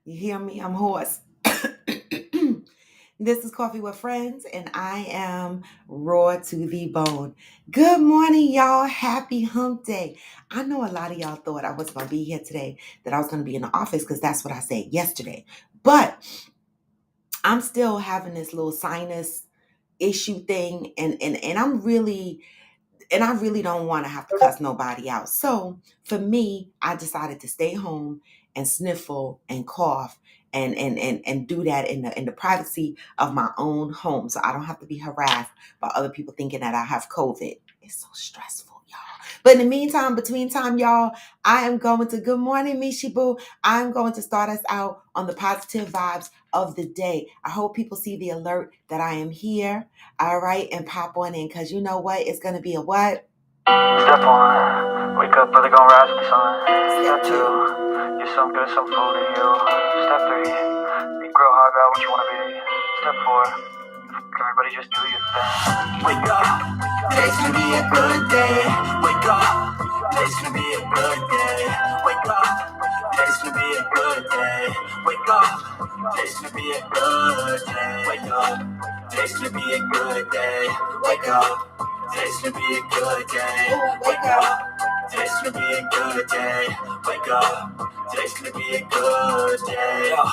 You hear me? I'm hoarse. This is Coffee with Friends, and I am raw to the bone. Good morning, y'all. Happy hump day. I know a lot of y'all thought I was going to be here today, that I was going to be in the office because that's what I said yesterday. But I'm still having this little sinus issue thing, and I really don't want to have to cuss nobody out. So for me, I decided to stay home and sniffle and cough and do that in the privacy of my own home. So I don't have to be harassed by other people thinking that I have COVID. It's so stressful, y'all. But in the meantime, between time, y'all, I am going to good morning, Mishi Boo. I'm going to start us out on the positive vibes of the day. I hope people see the alert that I am here. All right, and pop on in, because you know what? It's going to be a what? Step one, wake up early, gon' rise with the sun. Step two, get some good, some food in you. Step three, be real hard about what you wanna be. Step four, everybody just do your thing. Wake up, today's gonna be a good day. Wake up, today's gonna be a good day. Wake up, today's gonna be a good day. Wake up, today's gonna be a good day. Wake up, today's gonna be a good day. Wake up. Today's gonna be a good day. Wake up. Today's gonna be a good day. Wake up. Today's gonna be a good day. Yo,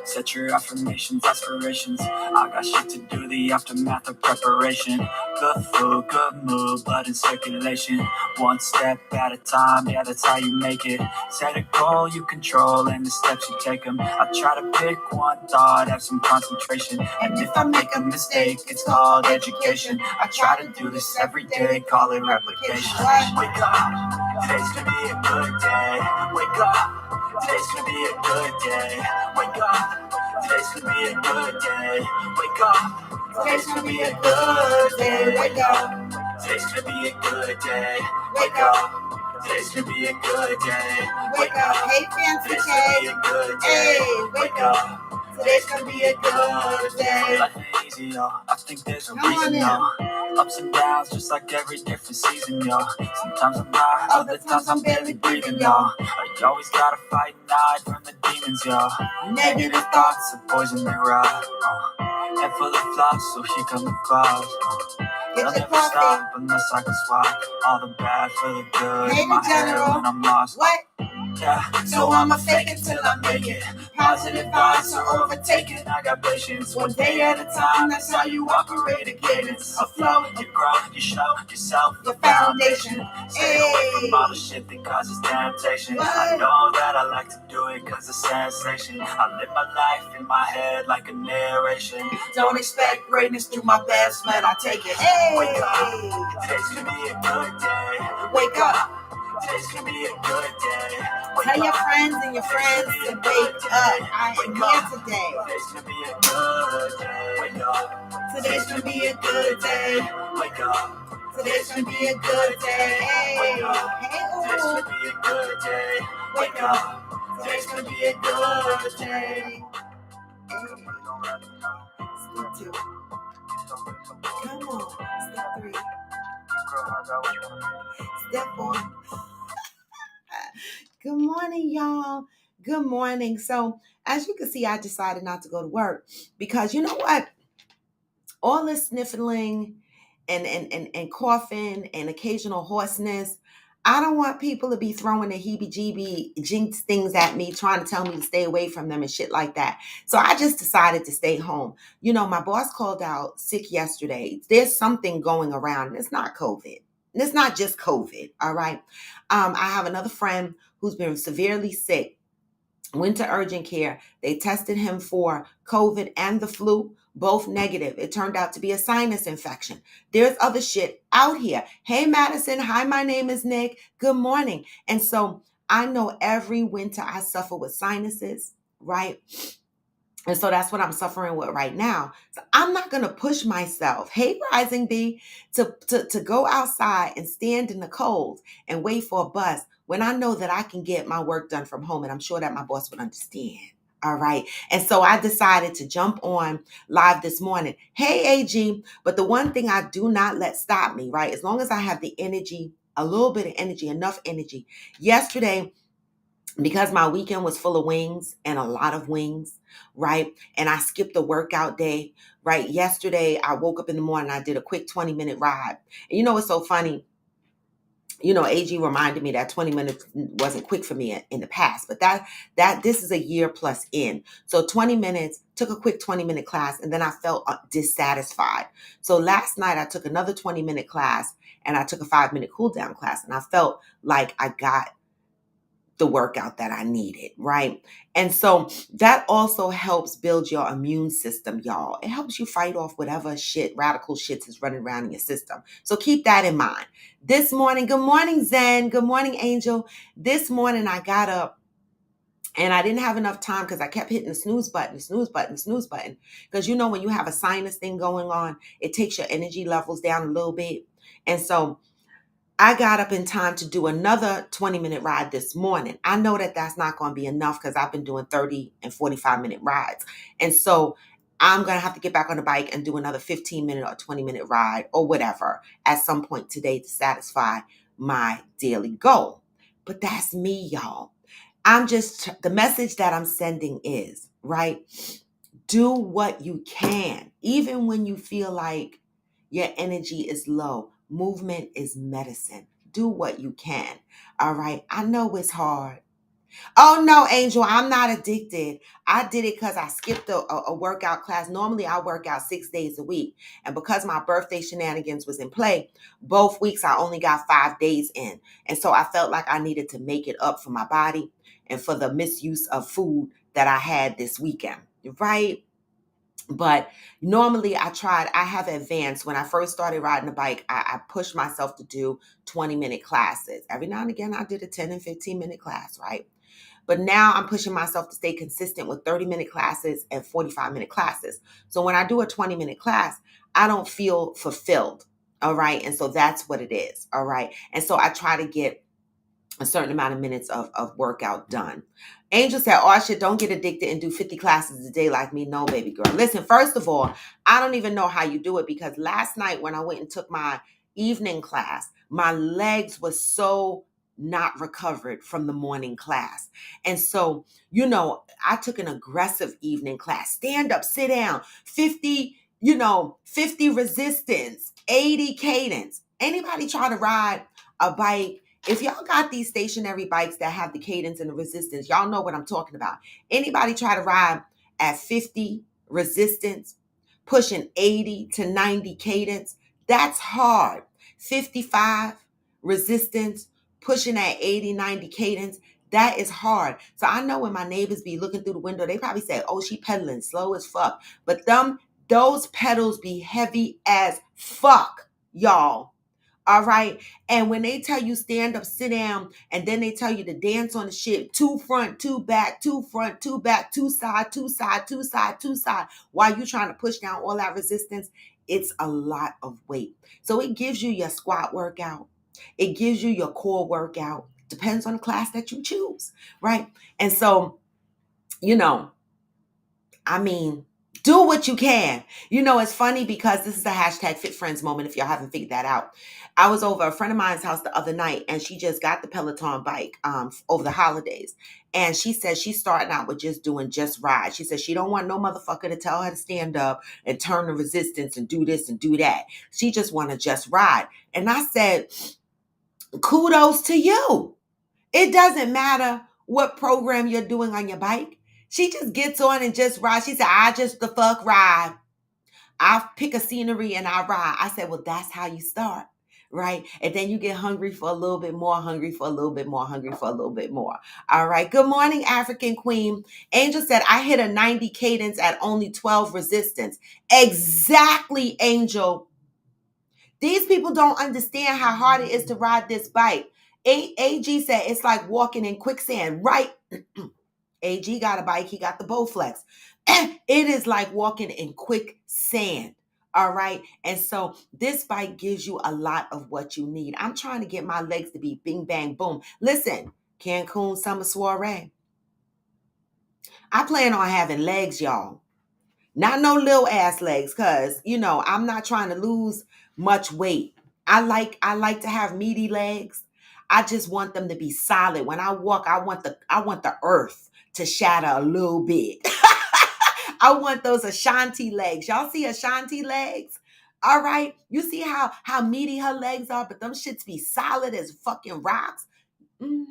set your affirmations, aspirations. I got shit to do, the aftermath of preparation. Good food, good mood, blood in circulation. One step at a time, yeah, that's how you make it. Set a goal you control and the steps you take them. I try to pick one thought, have some concentration. And if I make a mistake, it's called education. I try to do this every day, call it replication. Wake up, today's gonna be a good day. Wake up, today's gonna be a good day. Wake up, today's gonna be a good day. Wake up, today's gonna be a good day. Wake up, today's gonna be a good day. Wake up, today's gonna be a good day. Wake up. Hey, Fancy Today's K. gonna be a good day. Hey, wake up. Today's going to be a good day. Life ain't easy, yo. I think there's a Come on reason, now. yo. Ups and downs, just like every different season, yo. Sometimes I'm high, other times I'm barely breathing, yo. You always gotta fight and hide from the demons, yo. Negative thoughts are poison they rot. Head full of flies, so here come the clouds. Get I'll your never stop coffee. unless I can swap all the bad for the good. Hey, In my the head general. when I'm lost. What? Yeah, so I'ma fake it till I make it. Positive vibes are overtaken. I got patience, one day at a time. That's how you operate again. It's a flow, you grow, you show yourself the foundation. Stay away from all the shit that causes temptation. I know that I like to do it cause it's sensation. I live my life in my head like a narration. Don't expect greatness through my best, man, I take it. Hey. Wake up, today's gonna be a good day. Wake up. Today's gonna be a good day. Tell your friends and your friends to wake up. I am here today. Today's gonna be a good day. Wake up. Today's going to be a good day. Wake up. Today's going to be a good day. Hey. Today's Hey, gonna be a good day. Wake up. Today's gonna be a good day. Step two. Come on. Step three. Step four. Good morning, y'all. Good morning. So, as you can see, I decided not to go to work because you know what? All this sniffling and coughing and occasional hoarseness, I don't want people to be throwing the heebie-jeebie jinx things at me, trying to tell me to stay away from them and shit like that. So I just decided to stay home. You know, my boss called out sick yesterday. There's something going around, and it's not COVID. And it's not just COVID, all right? I have another friend who's been severely sick, went to urgent care. They tested him for COVID and the flu, both negative. It turned out to be a sinus infection. There's other shit out here. Hey, Madison. Hi, my name is Nick. Good morning. And so I know every winter I suffer with sinuses, right? And so that's what I'm suffering with right now. So I'm not going to push myself, hey, Rising B, to go outside and stand in the cold and wait for a bus when I know that I can get my work done from home. And I'm sure that my boss would understand. All right. And so I decided to jump on live this morning. Hey, AG. But the one thing I do not let stop me, right? As long as I have the energy, a little bit of energy, enough energy. Yesterday, because my weekend was full of wings and a lot of wings, right? And I skipped the workout day, right? Yesterday, I woke up in the morning, I did a quick 20-minute ride. And you know what's so funny? AG reminded me that 20 minutes wasn't quick for me in the past, but that this is a year plus in. So 20 minutes, took a quick 20-minute class, and then I felt dissatisfied. So last night I took another 20-minute class and I took a 5-minute cool down class, and I felt like I got the workout that I needed, right? And so that also helps build your immune system, y'all. It helps you fight off whatever shit, radical shit is running around in your system. So keep that in mind. This morning, good morning, Zen. Good morning, Angel. This morning I got up and I didn't have enough time because I kept hitting the snooze button, the snooze button, the snooze button. Because when you have a sinus thing going on, it takes your energy levels down a little bit. And so I got up in time to do another 20-minute ride this morning. I know that that's not going to be enough because I've been doing 30 and 45-minute rides. And so I'm going to have to get back on the bike and do another 15-minute or 20-minute ride or whatever at some point today to satisfy my daily goal. But that's me, y'all. The message that I'm sending is, right? Do what you can, even when you feel like your energy is low. Movement is medicine. Do what you can. All right. I know it's hard. Oh no, Angel, I'm not addicted. I did it because I skipped a workout class. Normally I work out 6 days a week. And because my birthday shenanigans was in play, both weeks I only got 5 days in. And so I felt like I needed to make it up for my body and for the misuse of food that I had this weekend. Right? But normally I have advanced. When I first started riding a bike, I pushed myself to do 20-minute classes. Every now and again, I did a 10 and 15-minute class, right? But now I'm pushing myself to stay consistent with 30-minute classes and 45-minute classes. So when I do a 20-minute class, I don't feel fulfilled, all right? And so that's what it is, all right? And so I try to get a certain amount of minutes of workout done. Angel said, oh, shit, don't get addicted and do 50 classes a day like me. No, baby girl. Listen, first of all, I don't even know how you do it because last night when I went and took my evening class, my legs were so not recovered from the morning class. And so, I took an aggressive evening class. Stand up, sit down, 50, 50 resistance, 80 cadence. Anybody try to ride a bike? If y'all got these stationary bikes that have the cadence and the resistance, y'all know what I'm talking about. Anybody try to ride at 50 resistance, pushing 80 to 90 cadence, that's hard. 55 resistance, pushing at 80, 90 cadence, that is hard. So I know when my neighbors be looking through the window, they probably say, oh, she pedaling slow as fuck. But those pedals be heavy as fuck, y'all. All right. And when they tell you stand up, sit down, and then they tell you to dance on the shit, 2 front, 2 back, 2 front, 2 back, 2 side, 2 side, 2 side, 2 side, while you're trying to push down all that resistance, it's a lot of weight. So it gives you your squat workout. It gives you your core workout. Depends on the class that you choose. Right. And so, do what you can. It's funny because this is a hashtag Fit Friends moment if y'all haven't figured that out. I was over a friend of mine's house the other night and she just got the Peloton bike over the holidays. And she said she's starting out with just ride. She said she don't want no motherfucker to tell her to stand up and turn the resistance and do this and do that. She just want to just ride. And I said, kudos to you. It doesn't matter what program you're doing on your bike. She just gets on and just rides. She said, I just the fuck ride. I pick a scenery and I ride. I said, well, that's how you start, right? And then you get hungry for a little bit more, hungry for a little bit more, hungry for a little bit more. All right. Good morning, African Queen. Angel said, I hit a 90 cadence at only 12 resistance. Exactly, Angel. These people don't understand how hard it is to ride this bike. AG said it's like walking in quicksand, right? AG got a bike. He got the Bowflex. It is like walking in quicksand. All right. And so this bike gives you a lot of what you need. I'm trying to get my legs to be bing, bang, boom. Listen, Cancun summer soiree. I plan on having legs, y'all. Not no little ass legs, because, I'm not trying to lose much weight. I like to have meaty legs. I just want them to be solid. When I walk, I want the earth to shatter a little bit. I want those Ashanti legs. Y'all see Ashanti legs? All right. You see how meaty her legs are, but them shits be solid as fucking rocks. Mm.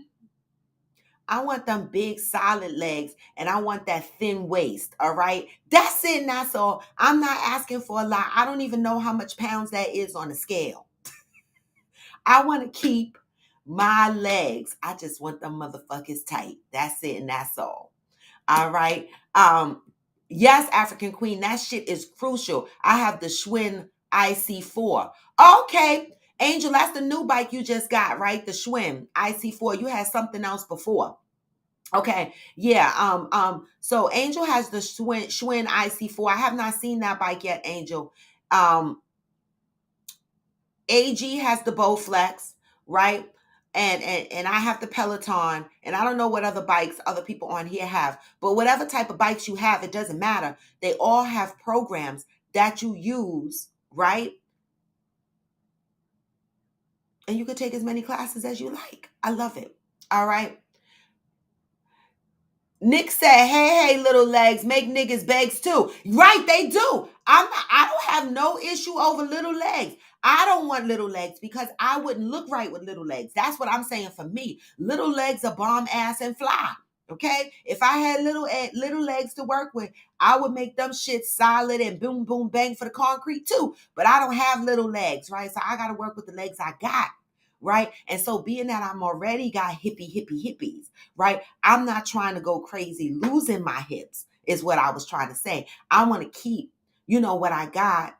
I want them big solid legs and I want that thin waist. All right. That's it. And that's all. I'm not asking for a lot. I don't even know how much pounds that is on the scale. I want to keep my legs. I just want them motherfuckers tight. That's it. And that's all. All right. Yes, African Queen, that shit is crucial. I have the Schwinn IC4. Okay. Angel, that's the new bike you just got, right? The Schwinn IC4. You had something else before. Okay. Yeah. So Angel has the Schwinn IC4. I have not seen that bike yet, Angel. AG has the Bowflex, right? And I have the Peloton, and I don't know what other bikes other people on here have, but whatever type of bikes you have, it doesn't matter. They all have programs that you use, right? And you can take as many classes as you like. I love it. All right. Nick said, hey, little legs, make niggas begs too. Right, they do. I don't have no issue over little legs. I don't want little legs because I wouldn't look right with little legs. That's what I'm saying for me. Little legs are bomb ass and fly. Okay? If I had little legs to work with, I would make them shit solid and boom, boom, bang for the concrete too. But I don't have little legs, right? So I got to work with the legs I got. Right. And so being that I'm already got hippies, right? I'm not trying to go crazy losing my hips is what I was trying to say. I want to keep, what I got,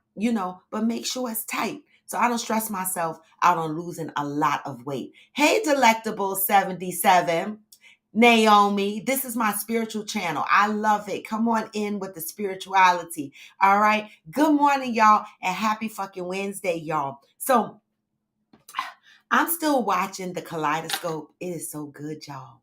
but make sure it's tight. So I don't stress myself out on losing a lot of weight. Hey, Delectable 77. Naomi, this is my spiritual channel. I love it. Come on in with the spirituality. All right. Good morning, y'all, and happy fucking Wednesday, y'all. So I'm still watching the Kaleidoscope. It is so good, y'all.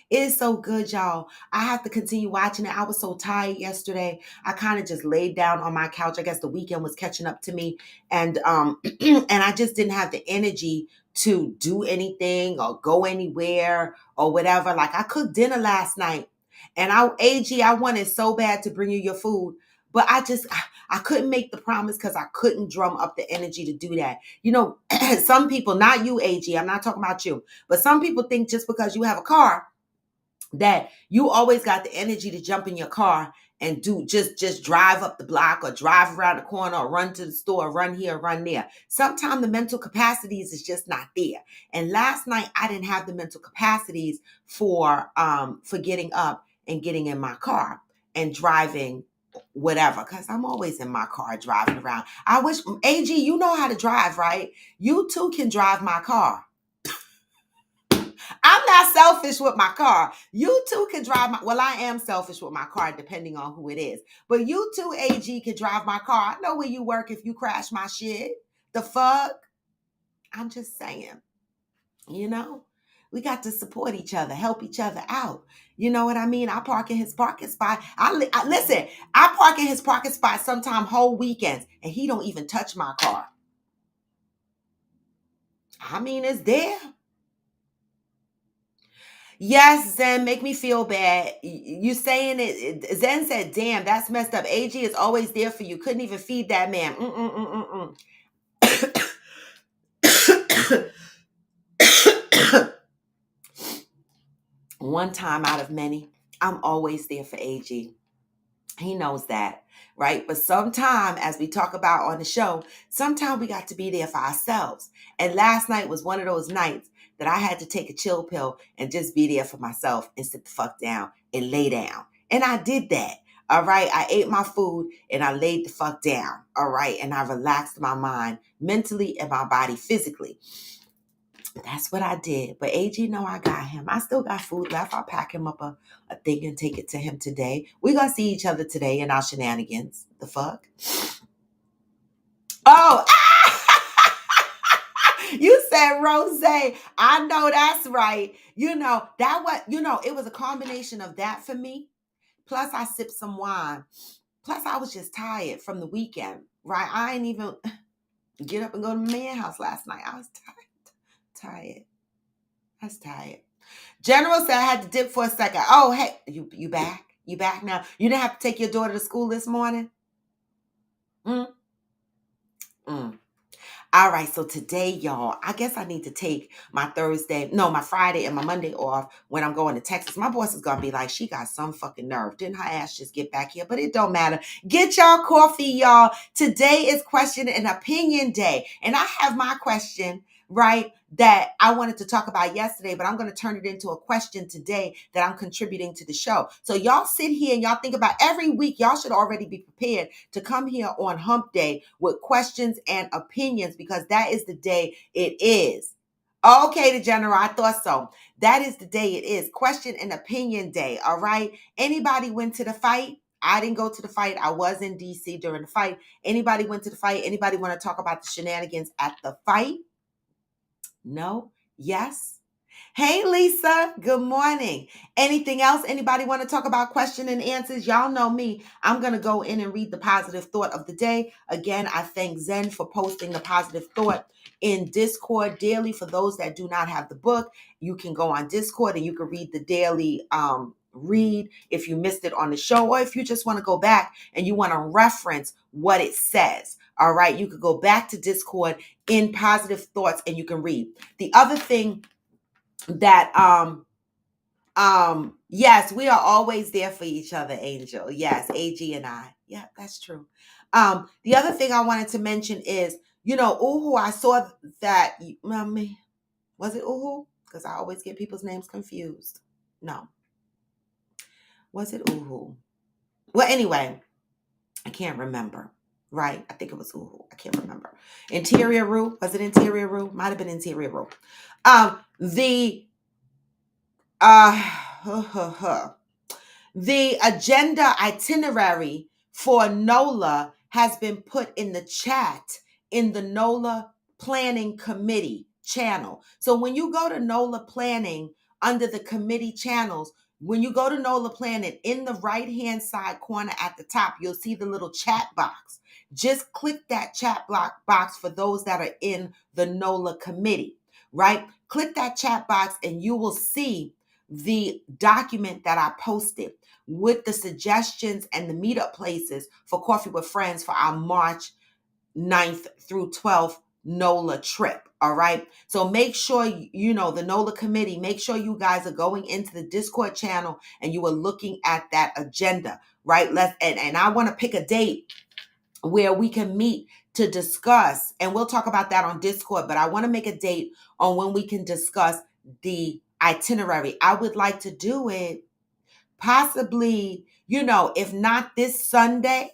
It is so good, y'all. I have to continue watching it. I was so tired yesterday. I kind of just laid down on my couch. I guess the weekend was catching up to me. And and I just didn't have the energy to do anything or go anywhere or whatever. Like I cooked dinner last night and I wanted so bad to bring you your food. But I couldn't make the promise because I couldn't drum up the energy to do that. Some people, not you, AG, I'm not talking about you, but some people think just because you have a car that you always got the energy to jump in your car and do just drive up the block or drive around the corner or run to the store, run here, run there. Sometimes the mental capacities is just not there. And last night I didn't have the mental capacities for getting up and getting in my car and driving whatever, because I'm always in my car driving around. I wish, AG, you know how to drive, right? You too can drive my car. I'm not selfish with my car. You too can drive well, I am selfish with my car depending on who it is. But you too, AG, can drive my car. I know where you work if you crash my shit. The fuck? I'm just saying, we got to support each other, help each other out. You know what I mean? I park in his parking spot. Listen, I park in his parking spot sometime whole weekends and he don't even touch my car. I mean, it's there. Yes, Zen, make me feel bad. You saying it? Zen said, "Damn, that's messed up." AG is always there for you. Couldn't even feed that man. One time out of many, I'm always there for AG. He knows that, right? But sometime, as we talk about on the show, sometimes we got to be there for ourselves. And last night was one of those nights that I had to take a chill pill and just be there for myself and sit the fuck down and lay down. And I did that. All right. I ate my food and I laid the fuck down. All right. And I relaxed my mind mentally and my body physically. That's what I did. But AG, no, I got him. I still got food left. I'll pack him up a thing and take it to him today. We're going to see each other today in our shenanigans. The fuck? Oh, you said rose. I know that's right. It was a combination of that for me. Plus I sipped some wine. Plus I was just tired from the weekend, right? I ain't even get up and go to my man's house last night. I was tired. That's tired. General said I had to dip for a second. Oh, hey, you back? You back now? You didn't have to take your daughter to school this morning? Mm, mm. All right, so today, y'all, I guess I need to take my Friday and my Monday off when I'm going to Texas. My boss is gonna be like, she got some fucking nerve. Didn't her ass just get back here? But it don't matter. Get y'all coffee, y'all. Today is question and opinion day. And I have my question, right, that I wanted to talk about yesterday, but I'm going to turn it into a question today that I'm contributing to the show. So y'all sit here and y'all think about every week. Y'all should already be prepared to come here on Hump Day with questions and opinions because that is the day it is. Okay, the general, I thought so. That is the day it is. Question and opinion day. All right. Anybody went to the fight? I didn't go to the fight. I was in DC during the fight. Anybody went to the fight? Anybody want to talk about the shenanigans at the fight? No? Yes? Hey, Lisa. Good morning. Anything else? Anybody want to talk about question and answers? Y'all know me. I'm going to go in and read the positive thought of the day. Again, I thank Zen for posting the positive thought in Discord daily. For those that do not have the book, you can go on Discord and you can read the daily read if you missed it on the show, or if you just want to go back and you want to reference what it says. All right, you could go back to Discord in positive thoughts and you can read. The other thing that yes, we are always there for each other, Angel. Yes, AG and I. Yeah, that's true. The other thing I wanted to mention is, Uhu, I saw that was it Uhu? Because I always get people's names confused. No. Was it Uhu? Well, anyway, I can't remember. Right? I think it was Uhu. I can't remember. Interior Roo. Was it Interior Roo? Might have been Interior Roo. The the agenda itinerary for NOLA has been put in the chat in the NOLA Planning Committee channel. So when you go to NOLA Planning under the committee channels, when you go to NOLA Planning, in the right-hand side corner at the top, you'll see the little chat box. Just click that chat box for those that are in the NOLA committee, right? Click that chat box and you will see the document that I posted with the suggestions and the meetup places for Coffee with Friends for our March 9th through 12th NOLA trip. All right. So make sure, the NOLA committee, make sure you guys are going into the Discord channel and you are looking at that agenda, right? And I want to pick a date where we can meet to discuss, and we'll talk about that on Discord, but I want to make a date on when we can discuss the itinerary. I would like to do it possibly, if not this Sunday,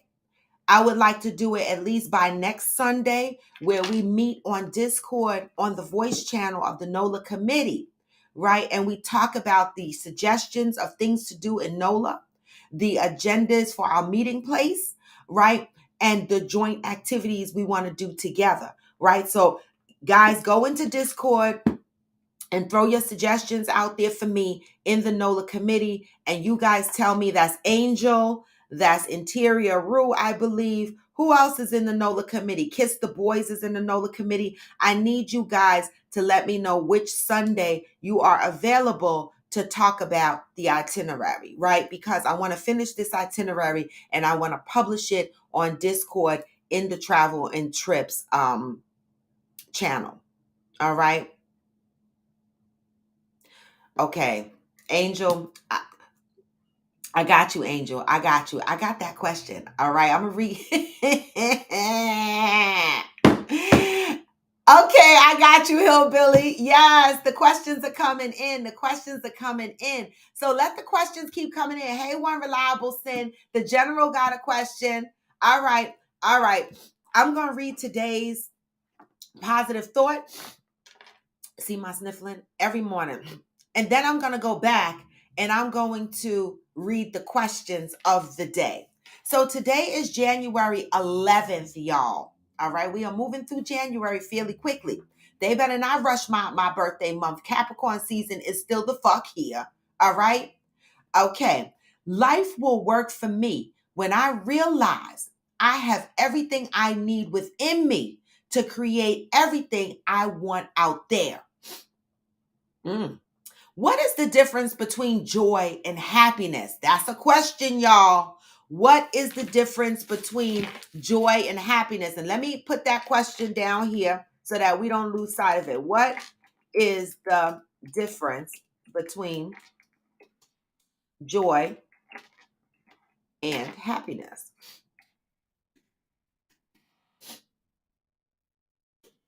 I would like to do it at least by next Sunday, where we meet on Discord on the voice channel of the NOLA committee, right? And we talk about the suggestions of things to do in NOLA, the agendas for our meeting place, right? And the joint activities we want to do together, right? So guys, go into Discord and throw your suggestions out there for me in the NOLA committee. And you guys tell me. That's Angel, that's Interior Rue, I believe. Who else is in the NOLA committee? Kiss the Boys is in the NOLA committee. I need you guys to let me know which Sunday you are available to talk about the itinerary, right? Because I want to finish this itinerary and I want to publish it on Discord in the Travel and Trips channel. All right. Okay, Angel, I got you, Angel. I got you. I got that question. All right, I'm gonna read. Okay, I got you, Hillbilly. Yes, the questions are coming in. The questions are coming in. So let the questions keep coming in. Hey, One Reliable Sin, the general got a question. All right, all right. I'm gonna read today's positive thought. See my sniffling every morning. And then I'm going to go back and I'm going to read the questions of the day. So today is January 11th, y'all. All right. We are moving through January fairly quickly. They better not rush my birthday month. Capricorn season is still the fuck here. All right. Okay. Life will work for me when I realize I have everything I need within me to create everything I want out there. Mm. What is the difference between joy and happiness? That's a question, y'all. What is the difference between joy and happiness? And let me put that question down here so that we don't lose sight of it. What is the difference between joy and happiness?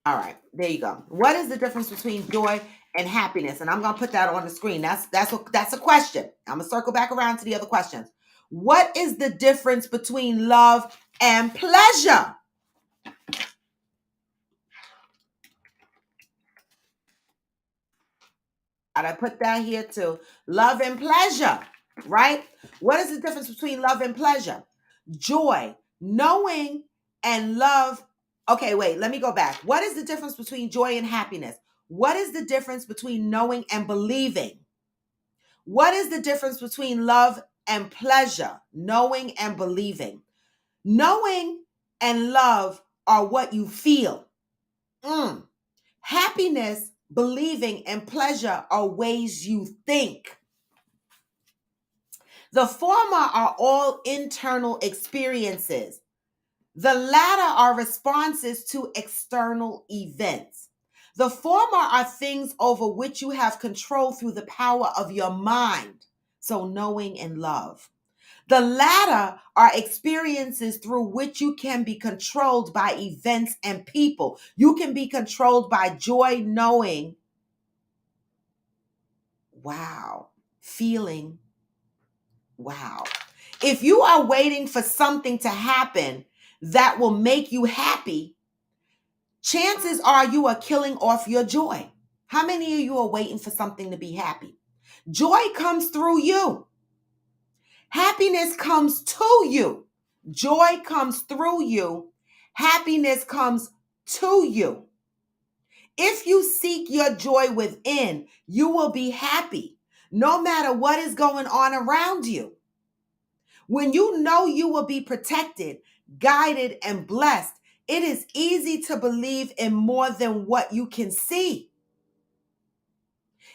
All right, there you go. What is the difference between joy and happiness? And I'm gonna put that on the screen. That's a question. I'm gonna circle back around to the other questions. What is the difference between love and pleasure? And I put that here too. Love and pleasure, right? What is the difference between love and pleasure? Joy, knowing and love. Okay, wait, let me go back. What is the difference between joy and happiness? What is the difference between knowing and believing? What is the difference between love and pleasure? Knowing and believing. Knowing and love are what you feel. Happiness, believing, and pleasure are ways you think. The former are all internal experiences. The latter are responses to external events. The former are things over which you have control through the power of your mind. So, knowing and love. The latter are experiences through which you can be controlled by events and people. You can be controlled by joy, knowing, wow, feeling, wow. If you are waiting for something to happen that will make you happy, chances are you are killing off your joy. How many of you are waiting for something to be happy? Joy comes through you. Happiness comes to you. Joy comes through you. Happiness comes to you. If you seek your joy within, you will be happy no matter what is going on around you. When you know you will be protected, guided, and blessed, it is easy to believe in more than what you can see.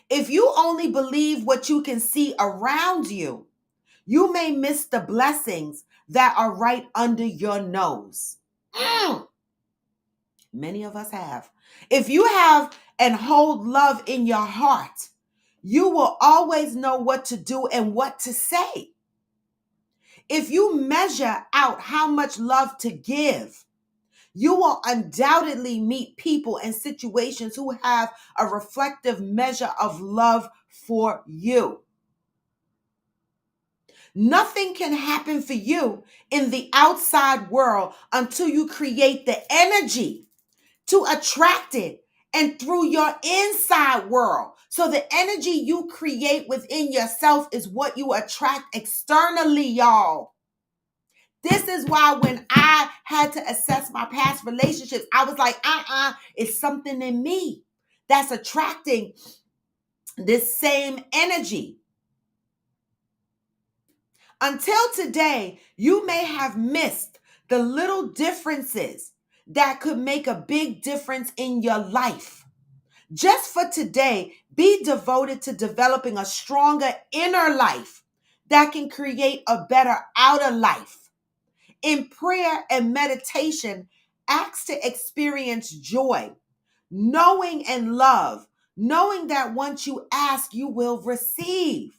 If you only believe what you can see around you, you may miss the blessings that are right under your nose. Many of us have. If you have and hold love in your heart, you will always know what to do and what to say. If you measure out how much love to give, you will undoubtedly meet people and situations who have a reflective measure of love for you. Nothing can happen for you in the outside world until you create the energy to attract it and through your inside world. So the energy you create within yourself is what you attract externally, y'all. This is why when I had to assess my past relationships, I was like, it's something in me that's attracting this same energy. Until today, you may have missed the little differences that could make a big difference in your life. Just for today, be devoted to developing a stronger inner life that can create a better outer life. In prayer and meditation, ask to experience joy, knowing and love, knowing that once you ask, you will receive.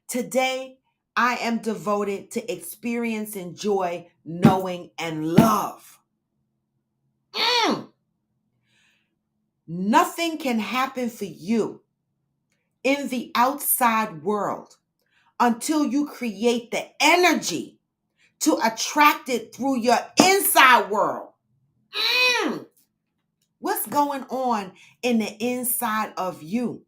Today, I am devoted to experiencing joy, knowing, and love. Nothing can happen for you in the outside world until you create the energy to attract it through your inside world. What's going on in the inside of you?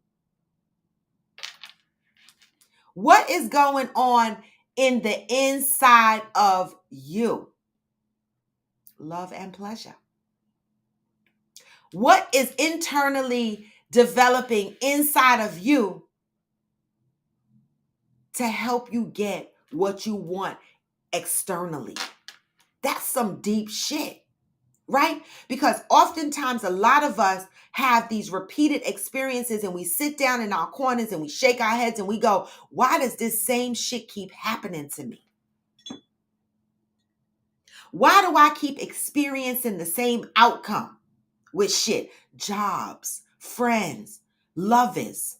What is going on in the inside of you? Love and pleasure. What is internally developing inside of you to help you get what you want externally? That's some deep shit. right? Because oftentimes a lot of us have these repeated experiences and we sit down in our corners and we shake our heads and we go, why does this same shit keep happening to me? Why do I keep experiencing the same outcome with shit? Jobs, friends, lovers.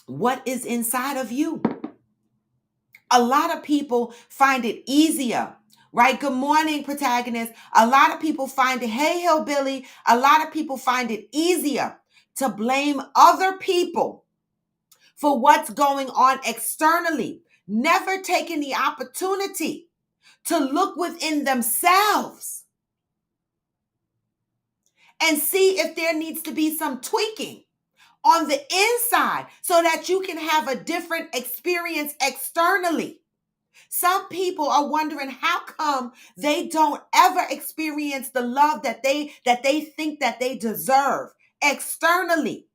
What is inside of you? A lot of people find it easier, right? Good morning, protagonist. A lot of people find it, hey, hillbilly. A lot of people find it easier to blame other people for what's going on externally, never taking the opportunity to look within themselves and see if there needs to be some tweaking on the inside so that you can have a different experience externally. Some people are wondering how come they don't ever experience the love that they think that they deserve externally.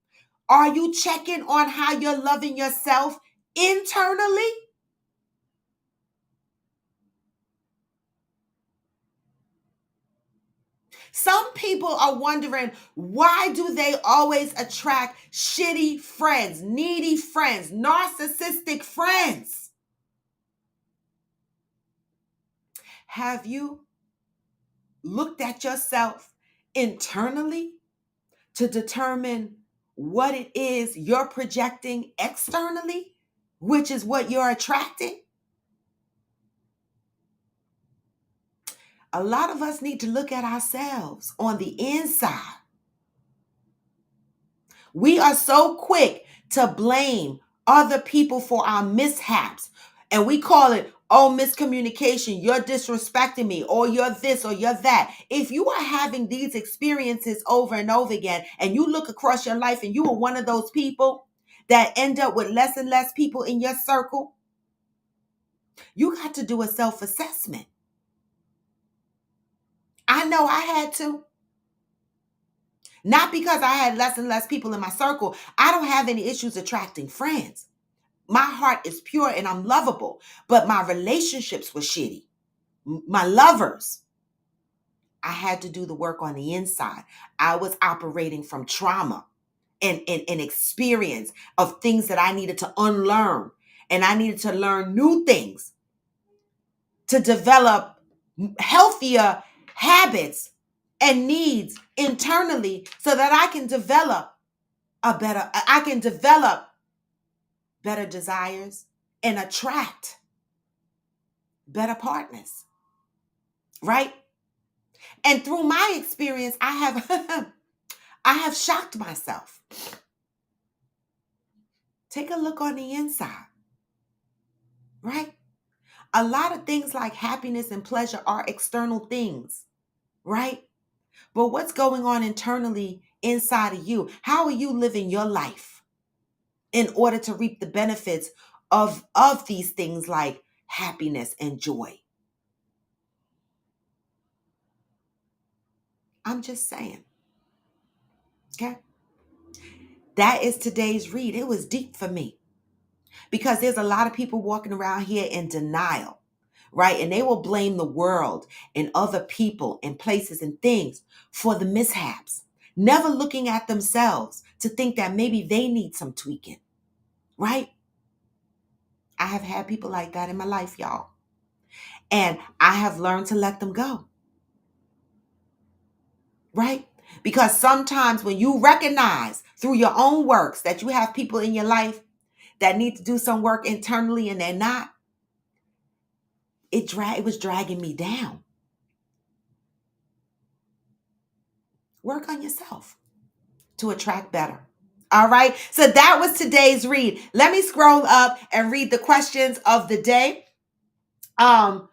Are you checking on how you're loving yourself internally? Some people are wondering, why do they always attract shitty friends, needy friends, narcissistic friends? Have you looked at yourself internally to determine what it is you're projecting externally, which is what you're attracting? A lot of us need to look at ourselves on the inside. We are so quick to blame other people for our mishaps. And we call it, oh, miscommunication, you're disrespecting me, or you're this, or you're that. If you are having these experiences over and over again, and you look across your life and you are one of those people that end up with less and less people in your circle, you got to do a self-assessment. I know I had to. Not because I had less and less people in my circle. I don't have any issues attracting friends. My heart is pure and I'm lovable, but my relationships were shitty. My lovers, I had to do the work on the inside. I was operating from trauma and experience of things that I needed to unlearn. And I needed to learn new things to develop healthier habits and needs internally so that I can develop better desires and attract better partners, right? And through my experience, I have I have shocked myself. Take a look on the inside, right? A lot of things like happiness and pleasure are external things, right? But what's going on internally inside of you? How are you living your life in order to reap the benefits of these things like happiness and joy? I'm just saying, okay? That is today's read. It was deep for me because there's a lot of people walking around here in denial, right? And they will blame the world and other people and places and things for the mishaps, never looking at themselves to think that maybe they need some tweaking, right? I have had people like that in my life, y'all. And I have learned to let them go, right? Because sometimes when you recognize through your own works that you have people in your life that need to do some work internally and they're not, it was dragging me down. Work on yourself to attract better. All right. So that was today's read. Let me scroll up and read the questions of the day. Hey,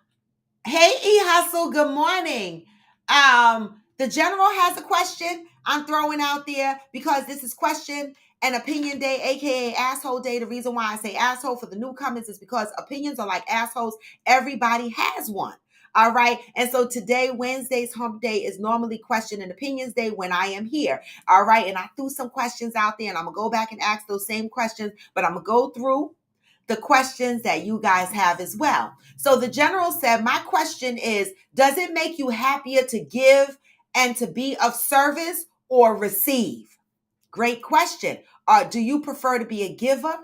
Hustle, good morning. The general has a question I'm throwing out there because this is question and opinion day, aka asshole day. The reason why I say asshole for the newcomers is because opinions are like assholes. Everybody has one. All right. And so today, Wednesday's hump day, is normally question and opinions day when I am here. All right. And I threw some questions out there and I'm going to go back and ask those same questions, but I'm going to go through the questions that you guys have as well. So the general said, my question is, does it make you happier to give and to be of service or receive? Great question. Do you prefer to be a giver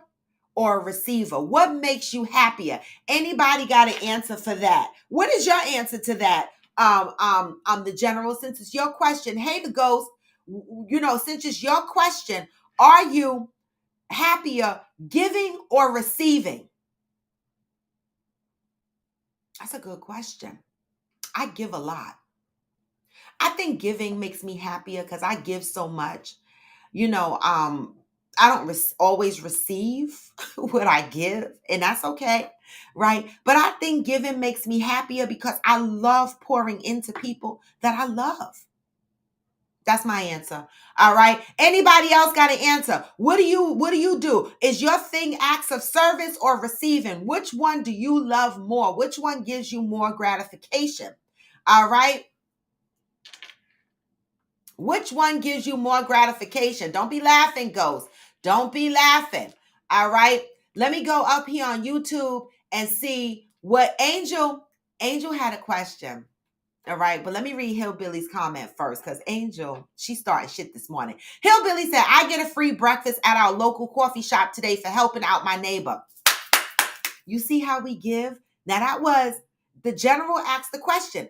or a receiver? What makes you happier? Anybody got an answer for that? What is your answer to that? The general, since it's your question, hey, the ghost, since it's your question, are you happier giving or receiving? That's a good question. I give a lot. I think giving makes me happier because I give so much. You know, I don't always receive what I give, and that's okay, right? But I think giving makes me happier because I love pouring into people that I love. That's my answer. All right. Anybody else got an answer? What do you do? Is your thing acts of service or receiving? Which one do you love more? Which one gives you more gratification? All right. Which one gives you more gratification? Don't be laughing, Ghost. Don't be laughing. All right. Let me go up here on YouTube and see what Angel had a question. All right, but let me read Hillbilly's comment first because Angel, she started shit this morning. Hillbilly said, I get a free breakfast at our local coffee shop today for helping out my neighbor. You see how we give? Now that was, the general asked the question,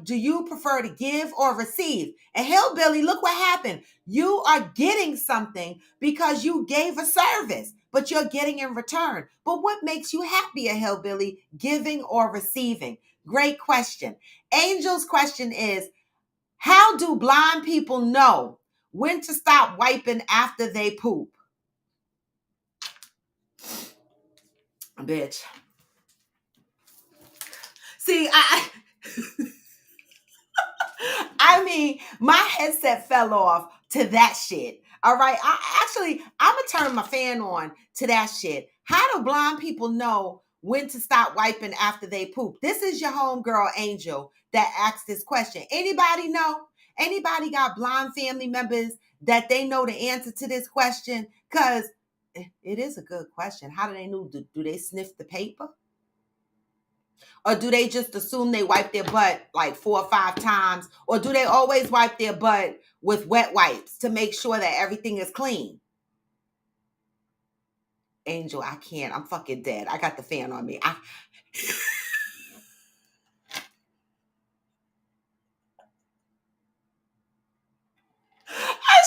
do you prefer to give or receive? And Hillbilly, look what happened. You are getting something because you gave a service, but you're getting in return. But what makes you happier, Hillbilly, giving or receiving? Great question. Angel's question is, how do blind people know when to stop wiping after they poop? Bitch. See, I mean, my headset fell off to that shit. All right. I'm going to turn my fan on to that shit. How do blind people know when to stop wiping after they poop? This is your homegirl, Angel, that asked this question. Anybody know? Anybody got blind family members that they know the answer to this question? Because it is a good question. How do they know? Do they sniff the paper? Or do they just assume they wipe their butt like 4 or 5 times? Or do they always wipe their butt with wet wipes to make sure that everything is clean? Angel, I can't. I'm fucking dead. I got the fan on me. I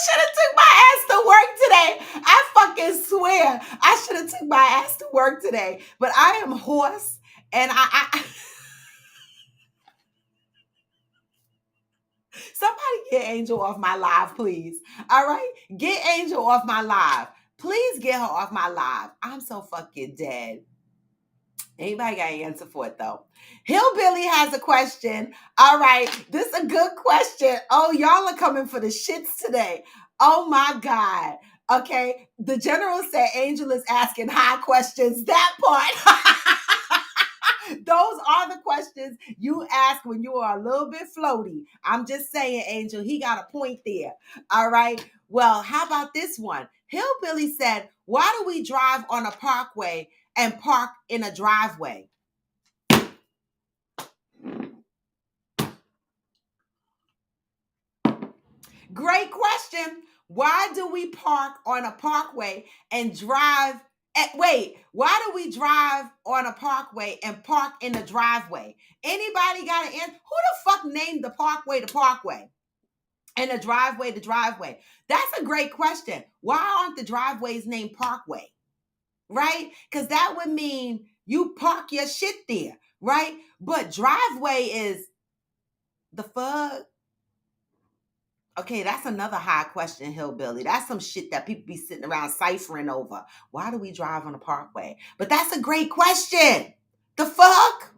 should have took my ass to work today. I fucking swear. I should have took my ass to work today. But I am hoarse and I somebody get Angel off my live, please. All right? Get Angel off my live. Please get her off my live. I'm so fucking dead. Anybody got an answer for it though? Hillbilly has a question. All right, this is a good question. Oh, y'all are coming for the shits today. Oh my God. Okay, the general said Angel is asking high questions. That part. Those are the questions you ask when you are a little bit floaty. I'm just saying, Angel, he got a point there. All right. Well, how about this one? Hillbilly said, why do we drive on a parkway and park in a driveway? Great question. Why do we park on a parkway and drive? Why do we drive on a parkway and park in a driveway? Anybody got an answer? Who the fuck named the parkway the parkway and the driveway the driveway? That's a great question. Why aren't the driveways named parkway? Right? Because that would mean you park your shit there, right? But driveway is the fuck. Okay, that's another high question, Hillbilly. That's some shit that people be sitting around ciphering over. Why do we drive on a parkway? But that's a great question. The fuck?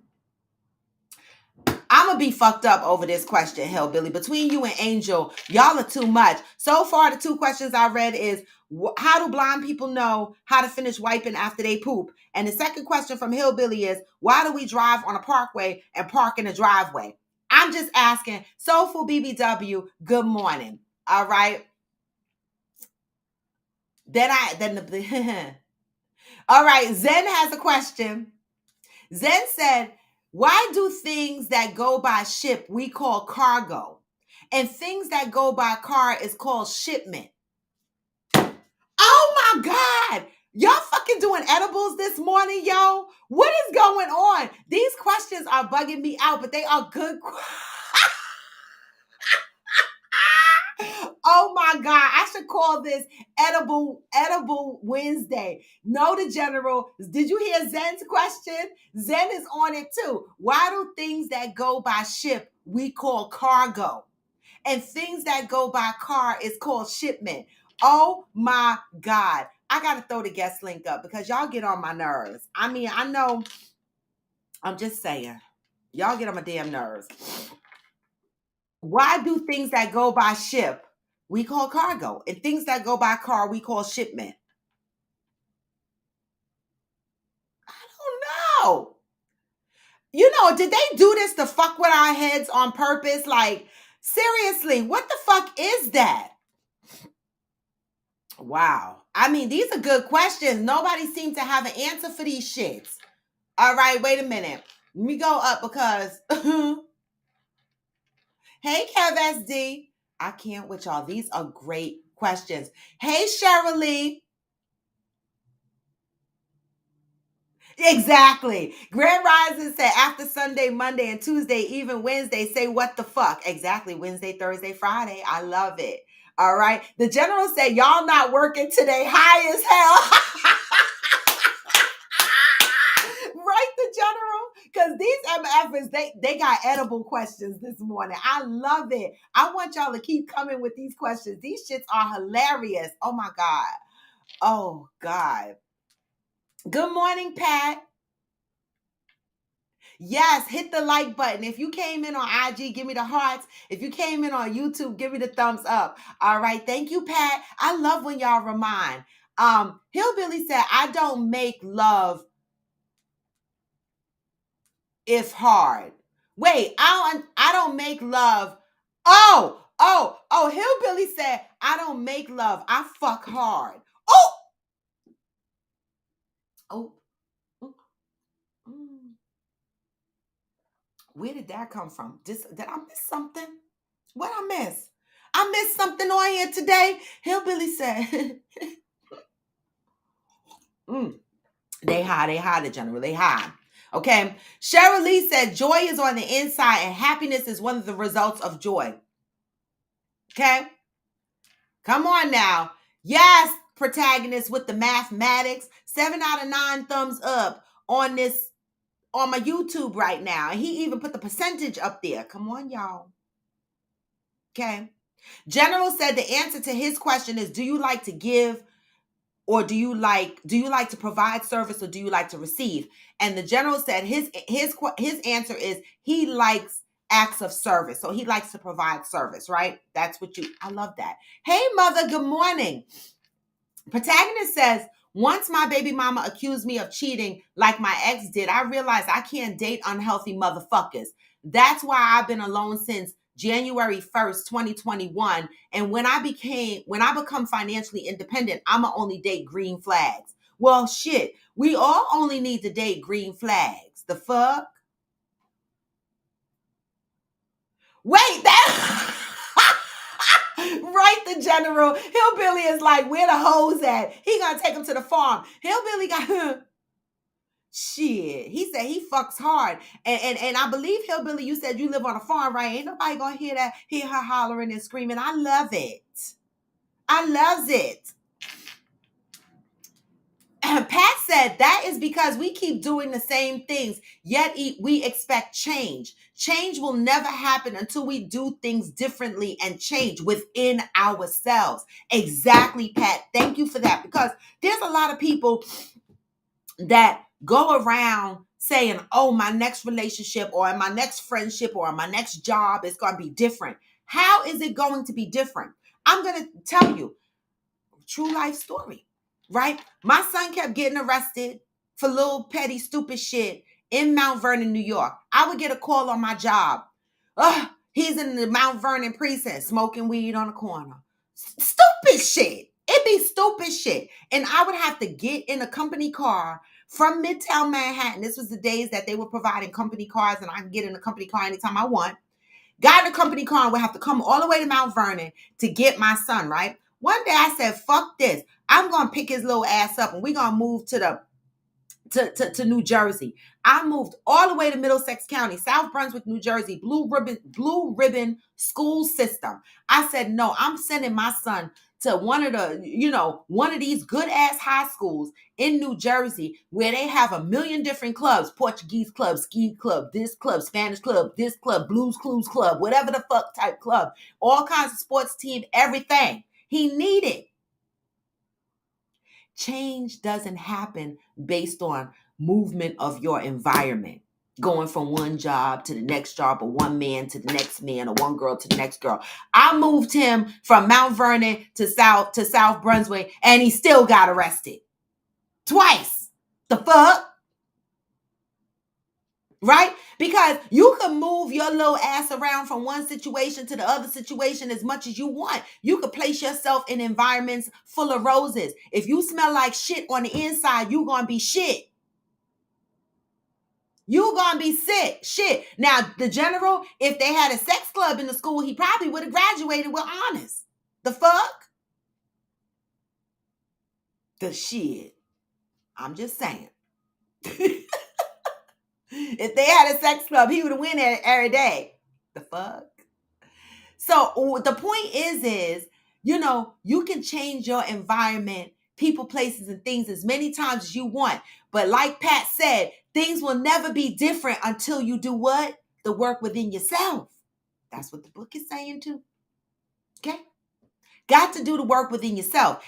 I'm going to be fucked up over this question, Hillbilly. Between you and Angel, y'all are too much. So far, the 2 questions I read is, how do blind people know how to finish wiping after they poop? And the second question from Hillbilly is, why do we drive on a parkway and park in a driveway? I'm just asking. Soulful BBW, good morning. All right. Then All right, Zen has a question. Zen said, why do things that go by ship we call cargo? And things that go by car is called shipment. Oh my God. Y'all fucking doing edibles this morning, yo? What is going on? These questions are bugging me out, but they are good. Oh my God. I should call this edible Wednesday. No, the general. Did you hear Zen's question? Zen is on it too. Why do things that go by ship we call cargo? And things that go by car is called shipment. Oh my God. I got to throw the guest link up because y'all get on my nerves. I mean, I know, I'm just saying, y'all get on my damn nerves. Why do things that go by ship we call cargo and things that go by car we call shipment? I don't know. You know, did they do this to fuck with our heads on purpose? Like, seriously, what the fuck is that? Wow. I mean, these are good questions. Nobody seems to have an answer for these shits. All right, wait a minute. Let me go up because hey, Kev SD. I can't with y'all. These are great questions. Hey, Cheryl Lee. Exactly. Grand Rising said after Sunday, Monday, and Tuesday, even Wednesday, say what the fuck. Exactly. Wednesday, Thursday, Friday. I love it. All right. The general said, y'all not working today. High as hell. Right, the general? Because these MFers, they got edible questions this morning. I love it. I want y'all to keep coming with these questions. These shits are hilarious. Oh my God. Oh God. Good morning, Pat. Yes, hit the like button. If you came in on IG, give me the hearts. If you came in on YouTube, give me the thumbs up. All right. Thank you, Pat. I love when y'all remind. Hillbilly said, I don't make love if hard. Wait, I don't make love. Hillbilly said, I don't make love. I fuck hard. Oh, oh, mm, mm. Where did that come from? Did I miss something? What I miss? I missed something on here today. Hillbilly said, they hide the general. They hide. Okay. Cheryl Lee said, joy is on the inside and happiness is one of the results of joy. Okay. Come on now. Yes, protagonist with the mathematics. 7 out of 9 thumbs up on my YouTube right now. And he even put the percentage up there. Come on, y'all. Okay. General said the answer to his question is, do you like to give or do you like to provide service or do you like to receive? And the general said his answer is he likes acts of service. So he likes to provide service, right? I love that. Hey, mother, good morning. Protagonist says, once my baby mama accused me of cheating like my ex did, I realized I can't date unhealthy motherfuckers. That's why I've been alone since January 1st, 2021. And when I become financially independent, I'ma only date green flags. Well, shit, we all only need to date green flags. The fuck? Wait, that right, the general. Hillbilly is like, where the hoes at? He gonna take him to the farm. Hillbilly got shit. He said he fucks hard. And I believe, Hillbilly, you said you live on a farm, right? Ain't nobody gonna hear her hollering and screaming. I love it. I loves it. Pat said that is because we keep doing the same things, yet we expect change. Change will never happen until we do things differently and change within ourselves. Exactly, Pat. Thank you for that, because there's a lot of people that go around saying, oh, my next relationship or my next friendship or my next job is going to be different. How is it going to be different? I'm going to tell you, true life story, right? My son kept getting arrested for little petty stupid shit in Mount Vernon, New York. I would get a call on my job. He's in the Mount Vernon precinct smoking weed on the corner. Stupid shit. It'd be stupid shit. And I would have to get in a company car from Midtown Manhattan. This was the days that they were providing company cars, and I can get in a company car anytime I want. Got in a company car and would have to come all the way to Mount Vernon to get my son, right? One day I said, fuck this. I'm going to pick his little ass up and we're going to move to New Jersey. I moved all the way to Middlesex County, South Brunswick, New Jersey, blue ribbon school system. I said, no, I'm sending my son to one of these good ass high schools in New Jersey where they have a million different clubs, Portuguese club, ski club, this club, Spanish club, this club, blues clues club, whatever the fuck type club, all kinds of sports team, everything he needed. Change doesn't happen based on movement of your environment, going from one job to the next job, or one man to the next man, or one girl to the next girl. I moved him from Mount Vernon to South Brunswick, and he still got arrested twice. The fuck? Right? Because you can move your little ass around from one situation to the other situation as much as you want. You could place yourself in environments full of roses. If you smell like shit on the inside, you're going to be shit. You're going to be sick. Shit. Now, the general, if they had a sex club in the school, he probably would have graduated with honors. The fuck? The shit. I'm just saying. If they had a sex club, he would have win every day. The fuck? So the point is, you can change your environment, people, places, and things as many times as you want. But like Pat said, things will never be different until you do what? The work within yourself. That's what the book is saying too. Okay? Got to do the work within yourself.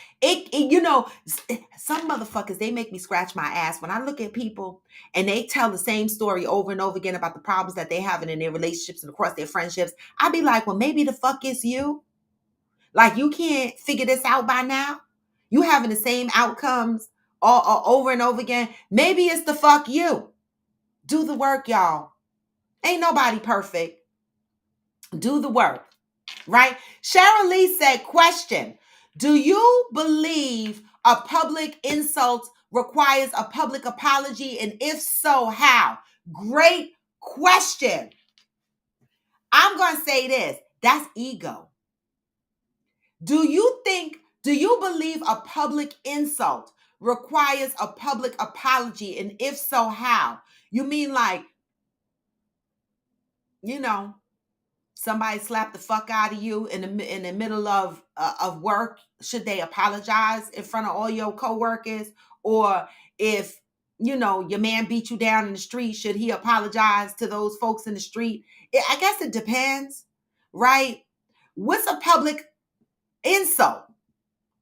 Some motherfuckers, they make me scratch my ass when I look at people and they tell the same story over and over again about the problems that they're having in their relationships and across their friendships. I be like, well, maybe the fuck is you. Like, you can't figure this out by now. You having the same outcomes all over and over again. Maybe it's the fuck you. Do the work, y'all. Ain't nobody perfect. Do the work. Right? Cheryl Lee said, question, do you believe a public insult requires a public apology? And if so, how? Great question. I'm going to say this. That's ego. Do you believe a public insult requires a public apology? And if so, how? You mean like, somebody slapped the fuck out of you in the middle of work? Should they apologize in front of all your coworkers? Or if your man beat you down in the street, should he apologize to those folks in the street? I guess it depends, right? What's a public insult,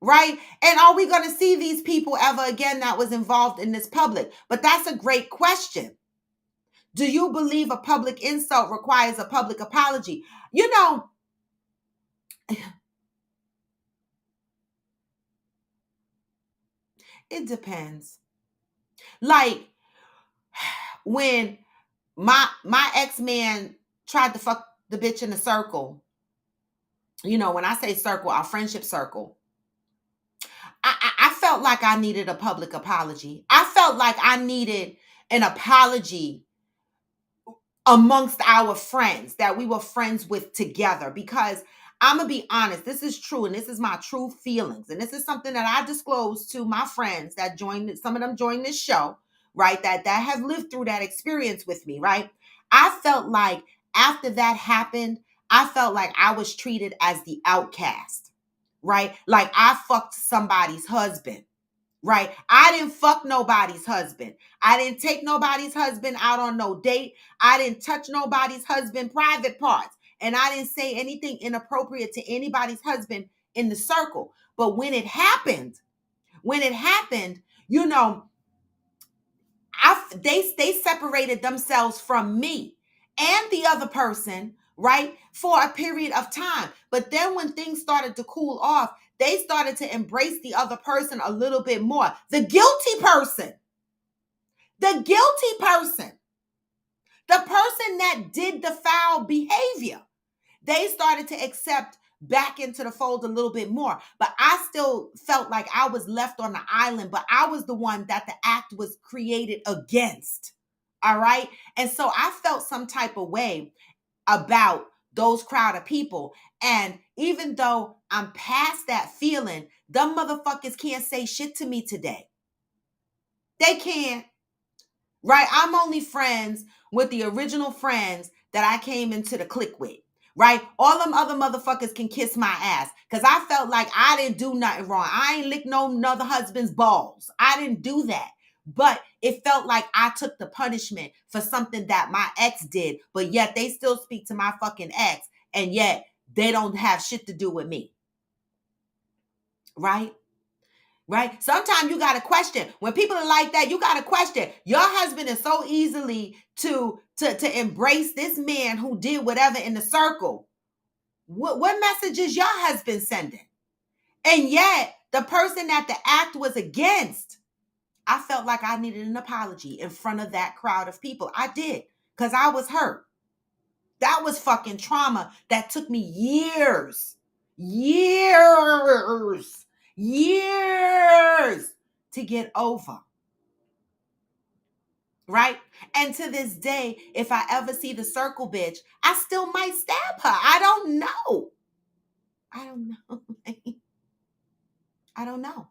right? And are we going to see these people ever again that was involved in this public? But that's a great question. Do you believe a public insult requires a public apology? It depends. Like when my ex-man tried to fuck the bitch in a circle, when I say circle, our friendship circle, I felt like I needed a public apology. I felt like I needed an apology amongst our friends that we were friends with together, because I'm going to be honest, this is true, and this is my true feelings, and this is something that I disclosed to my friends that joined, some of them joined this show, right, that have lived through that experience with me, right? I felt like after that happened, I felt like I was treated as the outcast, right? Like I fucked somebody's husband. Right? I didn't fuck nobody's husband. I didn't take nobody's husband out on no date. I didn't touch nobody's husband private parts. And I didn't say anything inappropriate to anybody's husband in the circle. But when it happened, they separated themselves from me and the other person, right, for a period of time. But then when things started to cool off, they started to embrace the other person a little bit more. The guilty person, the person that did the foul behavior, they started to accept back into the fold a little bit more. But I still felt like I was left on the island, but I was the one that the act was created against. All right. And so I felt some type of way about those crowd of people. And even though I'm past that feeling, them motherfuckers can't say shit to me today. They can't. Right? I'm only friends with the original friends that I came into the clique with. Right? All them other motherfuckers can kiss my ass. Because I felt like I didn't do nothing wrong. I ain't licked no another husband's balls. I didn't do that. But it felt like I took the punishment for something that my ex did. But yet they still speak to my fucking ex. And yet they don't have shit to do with me. Right? Right? Sometimes you got to question. When people are like that, you got to question. Your husband is so easily to embrace this man who did whatever in the circle. What message is your husband sending? And yet, the person that the act was against, I felt like I needed an apology in front of that crowd of people. I did, because I was hurt. That was fucking trauma that took me years to get over. Right? And to this day, if I ever see the circle bitch, I still might stab her. I don't know. I don't know. I don't know.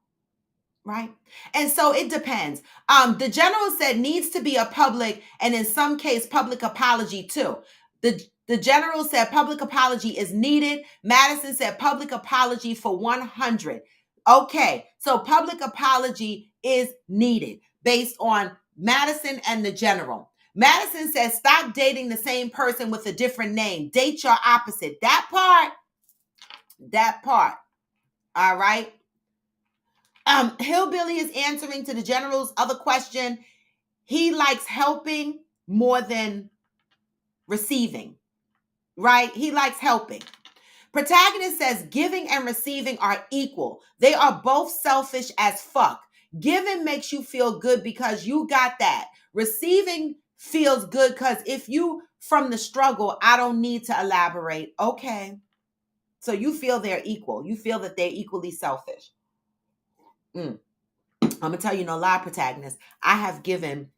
Right? And so it depends. The general said needs to be a public, and in some case, public apology too. The general said public apology is needed. Madison said public apology for 100. Okay, so public apology is needed based on Madison and the general. Madison says stop dating the same person with a different name. Date your opposite. That part. All right. Hillbilly is answering to the general's other question. He likes helping more than receiving, right? He likes helping. Protagonist says giving and receiving are equal. They are both selfish as fuck. Giving makes you feel good because you got that. Receiving feels good because if you from the struggle, I don't need to elaborate. Okay. So you feel they're equal. You feel that they're equally selfish. I'm going to tell you no lie, protagonist. I have given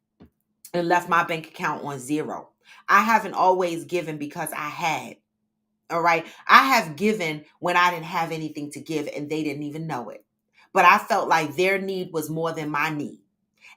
and left my bank account on zero. I haven't always given because I had. All right. I have given when I didn't have anything to give and they didn't even know it. But I felt like their need was more than my need.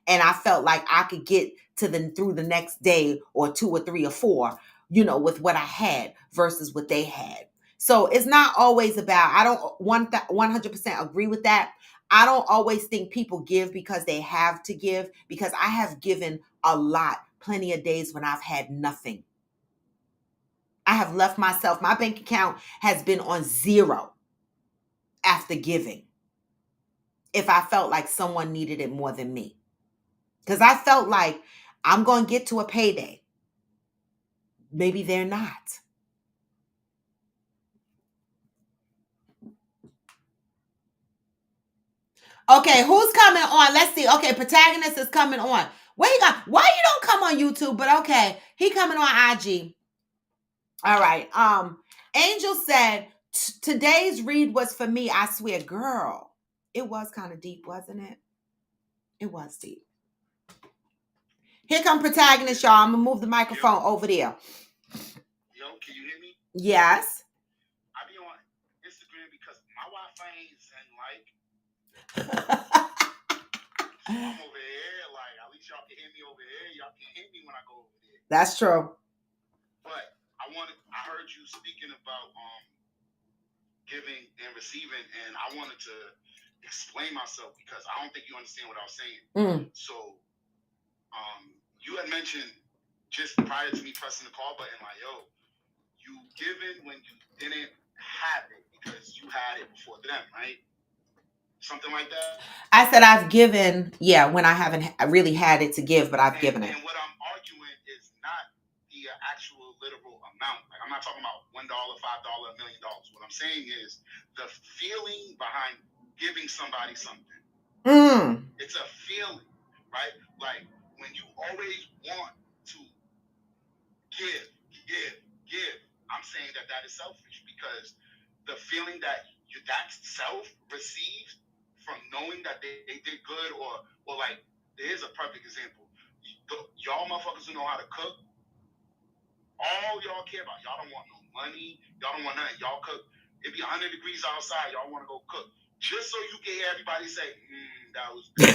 And I felt like I could get to through the next day or 2 or 3 or 4, with what I had versus what they had. So it's not always about, I don't 100% agree with that. I don't always think people give because they have to give, because I have given a lot, plenty of days when I've had nothing. I have left myself, my bank account has been on zero after giving. If I felt like someone needed it more than me. Because I felt like I'm going to get to a payday. Maybe they're not. Okay, who's coming on? Let's see. Okay, protagonist is coming on. Where you got? Why you don't come on YouTube? But okay, he coming on IG. All right. Angel said today's read was for me. I swear, girl, it was kind of deep, wasn't it? It was deep. Here come protagonist, y'all. I'm gonna move the microphone over there. Yo, can you hear me? Yes. I be on Instagram because my Wi-Fi ain't and like. So I'm over here, like at least y'all can hear me over here. Y'all can't hear me when I go over there. That's true. But I heard you speaking about giving and receiving, and I wanted to explain myself because I don't think you understand what I was saying. So you had mentioned just prior to me pressing the call button, like, yo, you given when you didn't have it because you had it before them, right? Something like that. I said I've given, when I haven't really had it to give, but I've given it. And what I'm arguing is not the actual literal amount. Like, I'm not talking about $1, $5, $1 million. What I'm saying is the feeling behind giving somebody something. It's a feeling, right? Like when you always want to give. I'm saying that is selfish because the feeling that that self receives from knowing that they did good, or like, here's a perfect example. Y'all motherfuckers who know how to cook, all y'all care about, y'all don't want no money, y'all don't want nothing. Y'all cook. It be 100 degrees outside. Y'all want to go cook just so you can hear everybody say, "That was good."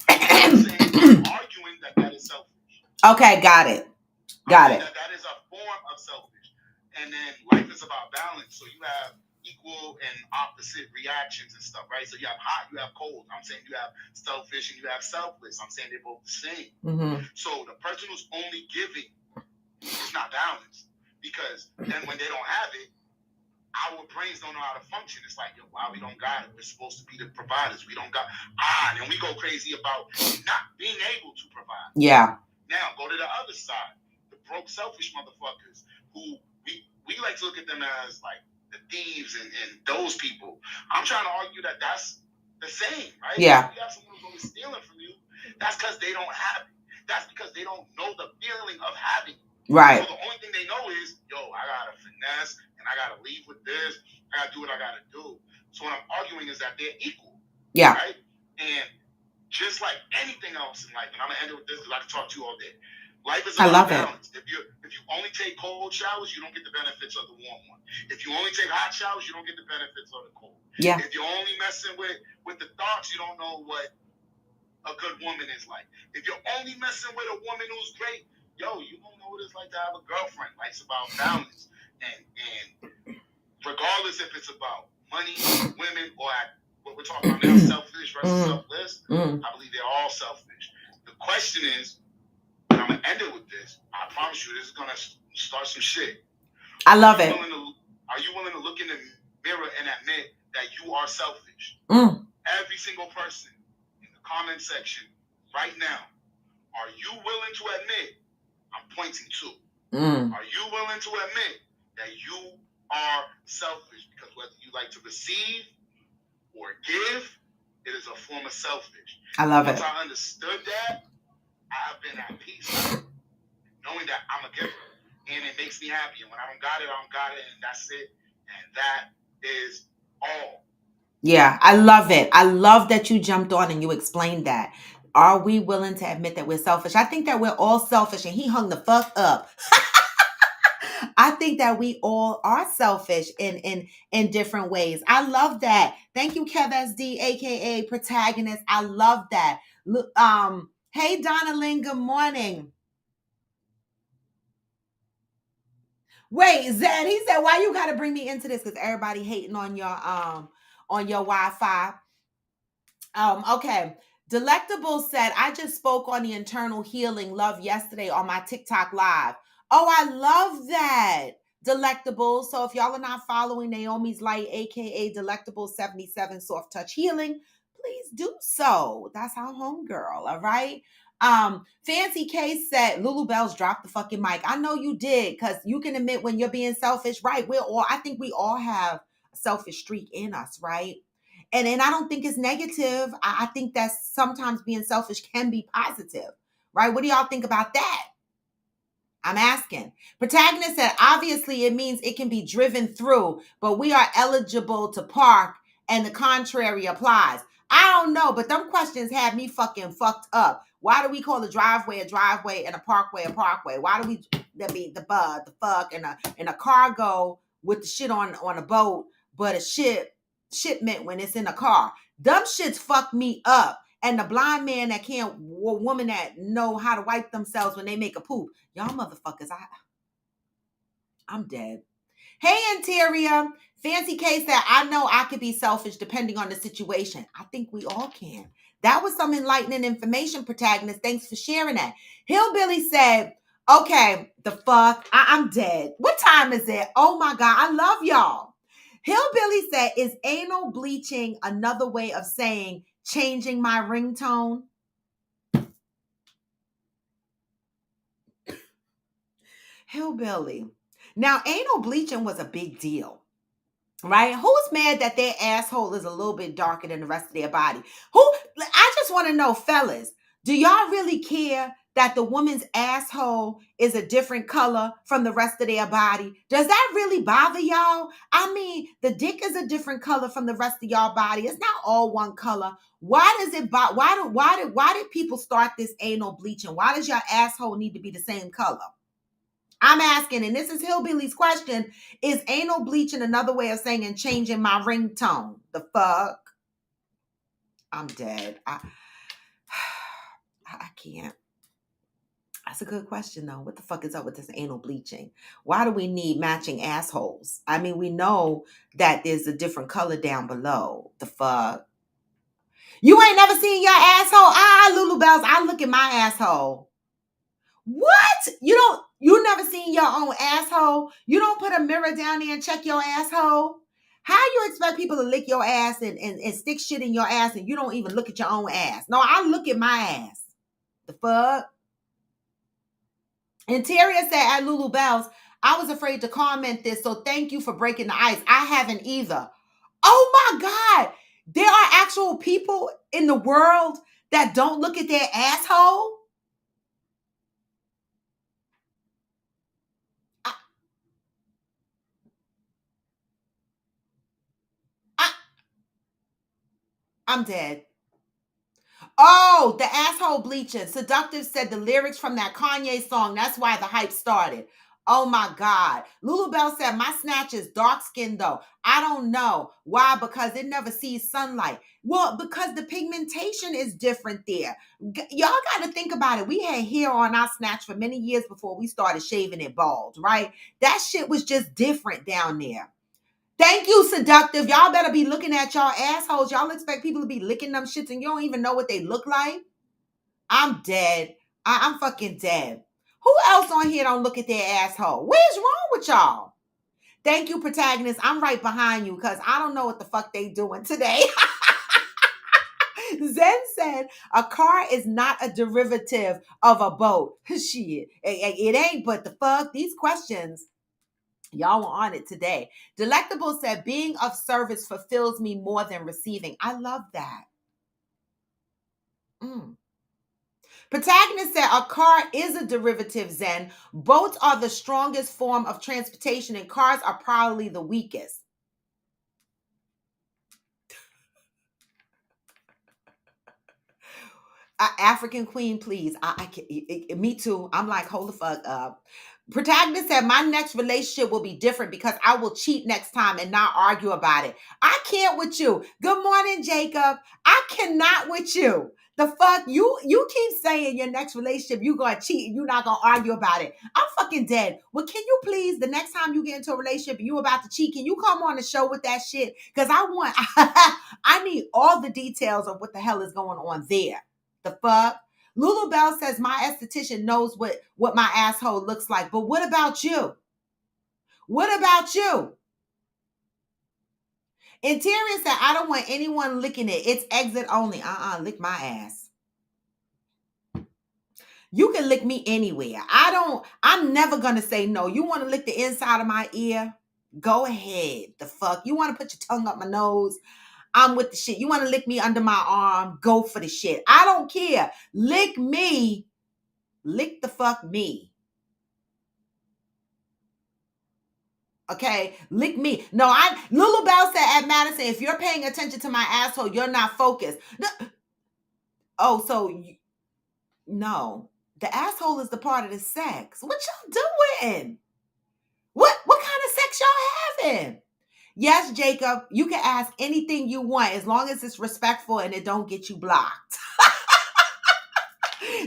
I'm saying, arguing that is selfish. Okay, got it. Got it. That is a form of selfish. And then life is about balance. So you have equal and opposite reactions and stuff, right? So you have hot, you have cold. I'm saying you have selfish and you have selfless. I'm saying they're both the same. Mm-hmm. So the person who's only giving is not balanced, because then when they don't have it, our brains don't know how to function. It's like, yo, why we don't got it? We're supposed to be the providers. We don't got, and then we go crazy about not being able to provide. Yeah. Now go to the other side, the broke, selfish motherfuckers who we like to look at them as like the thieves and those people. I'm trying to argue that that's the same, right? Yeah. If you have someone who's always stealing from you, that's because they don't have it. That's because they don't know the feeling of having it. Right. So the only thing they know is, yo, I gotta finesse and I gotta leave with this. I gotta do what I gotta do. So what I'm arguing is that they're equal. Yeah. Right? And just like anything else in life, and I'm gonna end it with this because I can talk to you all day. Life is about balance. If you only take cold showers, you don't get the benefits of the warm one. If you only take hot showers, you don't get the benefits of the cold. Yeah. If you're only messing with the thoughts, you don't know what a good woman is like. If you're only messing with a woman who's great, yo, you don't know what it's like to have a girlfriend. Life's about balance, and regardless if it's about money, women, or what we're talking about now, selfish versus selfless, I believe they're all selfish. The question is, and I'm gonna end it with this. I promise you, this is gonna start some shit. I love it. Are you willing to look in the mirror and admit that you are selfish? Every single person in the comment section right now, are you willing to admit? I'm pointing to. Are you willing to admit that you are selfish? Because whether you like to receive or give, it is a form of selfish. I love it. Once I understood that, I've been at peace knowing that I'm a giver, and it makes me happy. And when I don't got it, I don't got it, and that's it. And that is all. Yeah, I love it. I love that you jumped on and you explained that. Are we willing to admit that we're selfish? I think that we're all selfish, and he hung the fuck up. I think that we all are selfish in different ways. I love that. Thank you, Kev SD, aka Protagonist. I love that. Look, hey Donna Lynn, good morning. Wait, Zed, he said, why you gotta bring me into this? Because everybody hating on your Wi-Fi. Okay. Delectable said, I just spoke on the internal healing love yesterday on my TikTok live. Oh, I love that. Delectable. So if y'all are not following Naomi's Light, aka Delectable 77 Soft Touch Healing, please do so. That's our homegirl. All right. Fancy Case said, Lulu Bells dropped the fucking mic. I know you did, because you can admit when you're being selfish, right? I think we all have a selfish streak in us, right? And I don't think it's negative. I think that sometimes being selfish can be positive, right? What do y'all think about that? I'm asking. Protagonist said, obviously it means it can be driven through, but we are eligible to park and the contrary applies. I don't know, but them questions had me fucking fucked up. Why do we call a driveway and a parkway a parkway? Why do we, that mean the fuck, and a cargo with the shit on a boat, but a shipment when it's in a car? Dumb shits fuck me up. And the blind man that can't, or woman that know how to wipe themselves when they make a poop. Y'all motherfuckers, I'm dead. Hey, Interior. Fancy Case that I know I could be selfish depending on the situation. I think we all can. That was some enlightening information, Protagonist. Thanks for sharing that. Hillbilly said, okay, the fuck, I'm dead. What time is it? Oh my God, I love y'all. Hillbilly said, is anal bleaching another way of saying changing my ringtone? Hillbilly. Now, anal bleaching was a big deal, right? Who's mad that their asshole is a little bit darker than the rest of their body? I just want to know, fellas, do y'all really care that the woman's asshole is a different color from the rest of their body? Does that really bother y'all? I mean, the dick is a different color from the rest of y'all body. It's not all one color. Why does it bother? Why did people start this anal bleaching? Why does your asshole need to be the same color? I'm asking, and this is Hillbilly's question, is anal bleaching another way of saying and changing my ringtone? The fuck? I'm dead. I can't. That's a good question, though. What the fuck is up with this anal bleaching? Why do we need matching assholes? I mean, we know that there's a different color down below. The fuck? You ain't never seen your asshole? Lulu Bells, I look at my asshole. What? You never seen your own asshole? You don't put a mirror down there and check your asshole? How you expect people to lick your ass and stick shit in your ass and you don't even look at your own ass? No, I look at my ass. The fuck? Interior said at Lulu Bells, I was afraid to comment this, so thank you for breaking the ice. I haven't either. Oh my God. There are actual people in the world that don't look at their asshole? I'm dead. Oh, the asshole bleaching. Seductive said the lyrics from that Kanye song. That's why the hype started. Oh my God. Lulu Bell said, my snatch is dark skinned though. I don't know. Why? Because it never sees sunlight. Well, because the pigmentation is different there. Y'all got to think about it. We had hair on our snatch for many years before we started shaving it bald, right? That shit was just different down there. Thank you, Seductive. Y'all better be looking at y'all assholes. Y'all expect people to be licking them shits and you don't even know what they look like? I'm dead. I'm fucking dead. Who else on here don't look at their asshole? What is wrong with y'all? Thank you, Protagonist. I'm right behind you because I don't know what the fuck they doing today. Zen said, a car is not a derivative of a boat. Shit. It ain't, but the fuck? These questions. Y'all were on it today. Delectable said, being of service fulfills me more than receiving. I love that. Protagonist said, a car is a derivative, Zen. Boats are the strongest form of transportation and cars are probably the weakest. African Queen, please. I can't, me too. I'm like, hold the fuck up. Protagonist said, my next relationship will be different because I will cheat next time and not argue about it. I can't with you. Good morning, Jacob. I cannot with you. The fuck? You keep saying your next relationship, you gonna cheat and you're not gonna argue about it. I'm fucking dead. Well, can you please, the next time you get into a relationship and you about to cheat, can you come on the show with that shit? Because I need all the details of what the hell is going on there. The fuck? Lulu Bell says my esthetician knows what my asshole looks like. But what about you? What about you? Interior said, I don't want anyone licking it. It's exit only. Lick my ass. You can lick me anywhere. I'm never going to say no. You want to lick the inside of my ear? Go ahead. The fuck? You want to put your tongue up my nose? I'm with the shit. You want to lick me under my arm? Go for the shit. I don't care. Lick me. Lick the fuck me. Okay, lick me. No, Lulu Bell said at Madison, if you're paying attention to my asshole, you're not focused. No. Oh, so no, the asshole is the part of the sex. What y'all doing? What kind of sex y'all having? Yes, Jacob, you can ask anything you want as long as it's respectful and it don't get you blocked.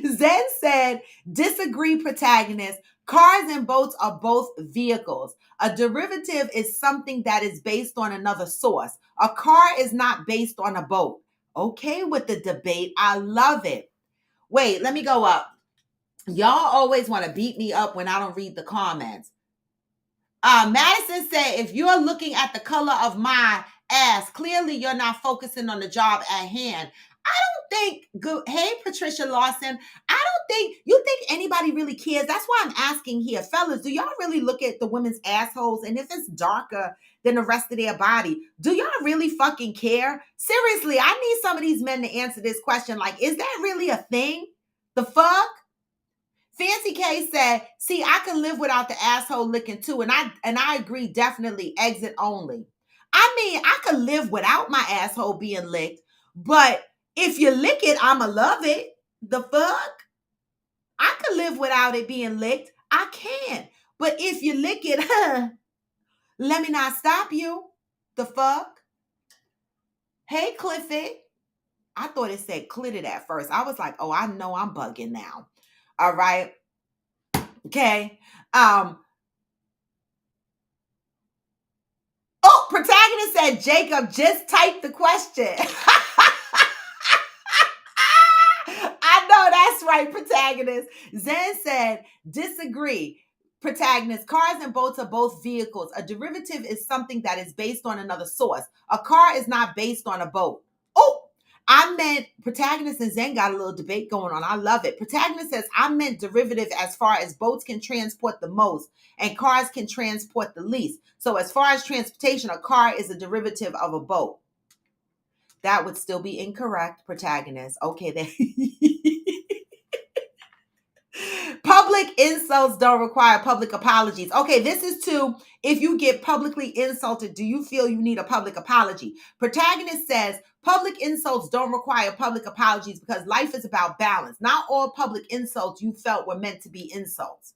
Zen said, disagree, protagonist. Cars and boats are both vehicles. A derivative is something that is based on another source. A car is not based on a boat. Okay with the debate. I love it. Wait, let me go up. Y'all always want to beat me up when I don't read the comments. Madison said, if you're looking at the color of my ass, clearly you're not focusing on the job at hand. Hey, Patricia Lawson, you think anybody really cares. That's why I'm asking here, fellas, do y'all really look at the women's assholes? And if it's darker than the rest of their body, do y'all really fucking care? Seriously, I need some of these men to answer this question. Like, is that really a thing? The fuck? Fancy K said, see, I can live without the asshole licking too. And I agree, definitely exit only. I mean, I could live without my asshole being licked, but if you lick it, I'ma love it. The fuck? I could live without it being licked. I can. But if you lick it, let me not stop you. The fuck? Hey, Clifford. I thought it said clitted at first. I was like, oh, I know I'm bugging now. All right. Okay. Oh, protagonist said, Jacob, just type the question. I know that's right, protagonist. Zen said, disagree. Protagonist, cars and boats are both vehicles. A derivative is something that is based on another source. A car is not based on a boat. Oh, I meant protagonist and Zen got a little debate going on. I love it. Protagonist says, I meant derivative as far as boats can transport the most and cars can transport the least. So as far as transportation, a car is a derivative of a boat. That would still be incorrect, protagonist. Okay, then. Public insults don't require public apologies. Okay, this is to if you get publicly insulted, do you feel you need a public apology? Protagonist says public insults don't require public apologies because life is about balance. Not all public insults you felt were meant to be insults.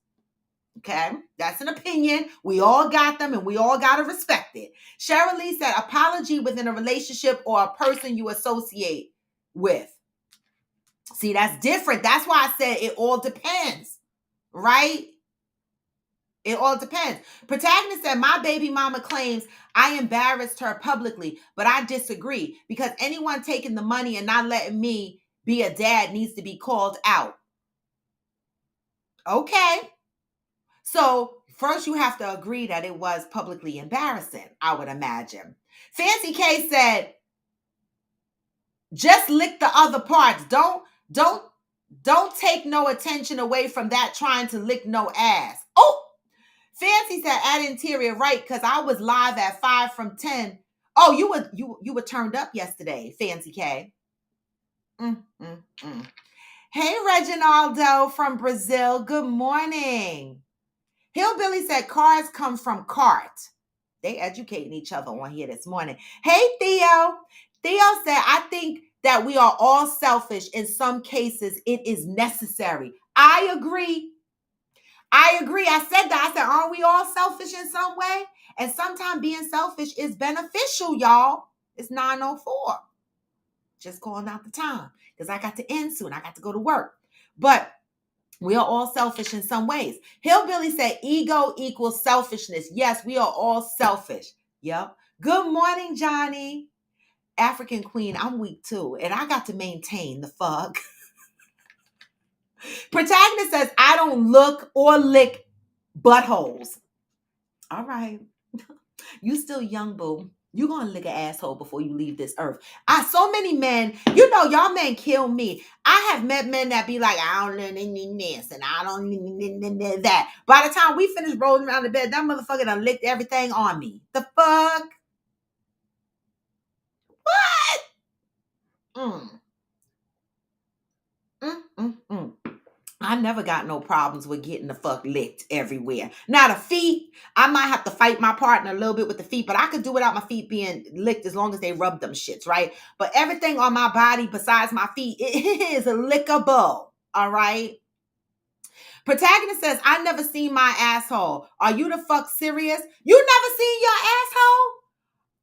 Okay, that's an opinion. We all got them and we all got to respect it. Cheryl Lee said apology within a relationship or a person you associate with. See, that's different. That's why I said it all depends, right? It all depends. Protagonist said, my baby mama claims I embarrassed her publicly, but I disagree because anyone taking the money and not letting me be a dad needs to be called out. Okay. So first you have to agree that it was publicly embarrassing, I would imagine. Fancy K said, just lick the other parts. Don't take no attention away from that trying to lick no ass. Oh, Fancy said add interior right because I was live at 5 from 10. Oh, you were turned up yesterday, Fancy K. Hey, Reginaldo from Brazil. Good morning. Hillbilly said cars come from cart. They educating each other on here this morning. Hey, Theo. Theo said, I think that we are all selfish. In some cases, it is necessary. I agree. I said that. I said, aren't we all selfish in some way? And sometimes being selfish is beneficial, y'all. It's 9:04. Just calling out the time because I got to end soon. I got to go to work. But we are all selfish in some ways. Hillbilly said ego equals selfishness. Yes, we are all selfish. Yep. Good morning, Johnny. African Queen, I'm weak too. And I got to maintain the fuck. Protagonist says, I don't look or lick buttholes. All right. You still young, boo. You're going to lick an asshole before you leave this earth. So many men, y'all men kill me. I have met men that be like, I don't need this and I don't need that. By the time we finish rolling around the bed, that motherfucker done licked everything on me. The fuck? What? I never got no problems with getting the fuck licked everywhere. Now the feet, I might have to fight my partner a little bit with the feet, but I could do without my feet being licked as long as they rub them shits, right? But everything on my body besides my feet, it is lickable, all right? Protagonist says, I never seen my asshole. Are you the fuck serious? You never seen your asshole?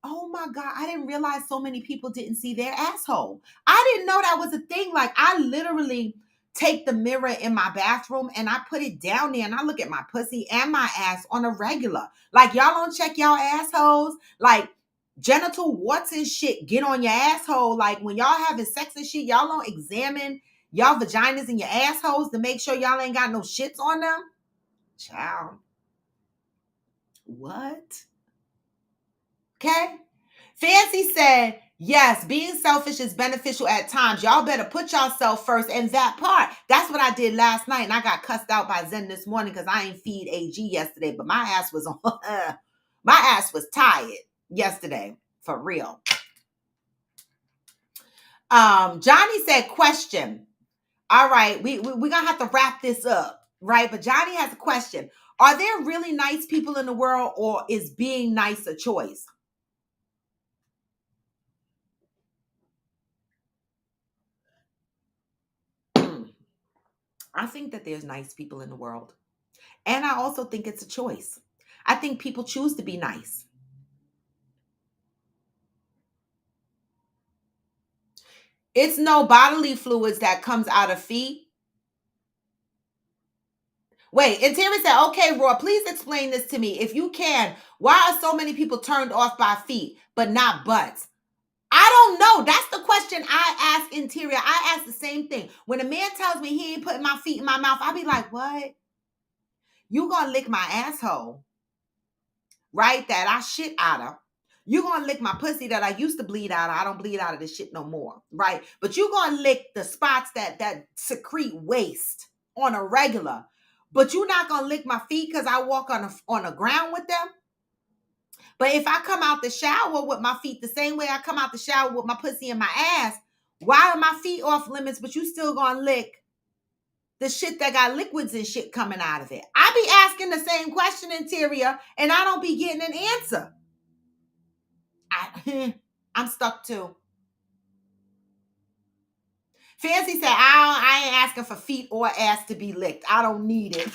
Oh my God, I didn't realize so many people didn't see their asshole. I didn't know that was a thing. Like, I literally take the mirror in my bathroom and I put it down there and I look at my pussy and my ass on a regular. Like, y'all don't check y'all assholes. Like, genital warts and shit get on your asshole. Like, when y'all having sex and shit, y'all don't examine y'all vaginas and your assholes to make sure y'all ain't got no shits on them. Child. What? Okay. Fancy said, yes, being selfish is beneficial at times. Y'all better put yourself first in that part. That's what I did last night. And I got cussed out by Zen this morning because I ain't feed AG yesterday. But my ass was on, my ass was tired yesterday. For real. Johnny said, question. All right, we're gonna have to wrap this up. right? But Johnny has a question. Are there really nice people in the world, or is being nice a choice? Hmm. I think that there's nice people in the world. And I also think it's a choice. I think people choose to be nice. It's no bodily fluids that comes out of feet. Wait, and Terry said, okay, Roy, please explain this to me. If you can, why are so many people turned off by feet, but not butts? I don't know. That's the question I ask Interior. I ask the same thing. When a man tells me he ain't putting my feet in my mouth, I be like, what? You gonna lick my asshole, right? That I shit out of. You gonna lick my pussy that I used to bleed out of. I don't bleed out of this shit no more, right? But you gonna lick the spots that secrete waste on a regular. But you not gonna lick my feet because I walk on the ground with them. But if I come out the shower with my feet the same way I come out the shower with my pussy and my ass, why are my feet off limits, but you still gonna lick the shit that got liquids and shit coming out of it? I be asking the same question, Interior, and I don't be getting an answer. I'm stuck too. Fancy said, I ain't asking for feet or ass to be licked. I don't need it.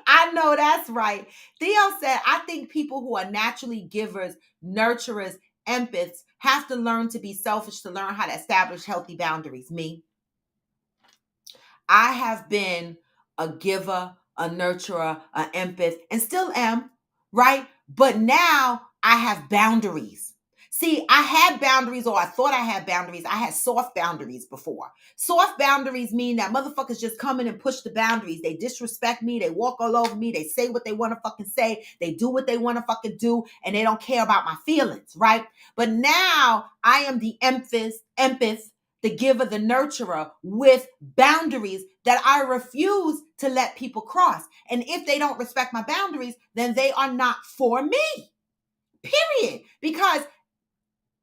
I know that's right. Theo said, I think people who are naturally givers, nurturers, empaths have to learn to be selfish to learn how to establish healthy boundaries. Me, I have been a giver, a nurturer, an empath, and still am, right? But now I have boundaries. See, I had boundaries, or I thought I had boundaries. I had soft boundaries before. Soft boundaries mean that motherfuckers just come in and push the boundaries. They disrespect me. They walk all over me. They say what they want to fucking say. They do what they want to fucking do, and they don't care about my feelings, right? But now I am the empath, the giver, the nurturer with boundaries that I refuse to let people cross. And if they don't respect my boundaries, then they are not for me, period. Because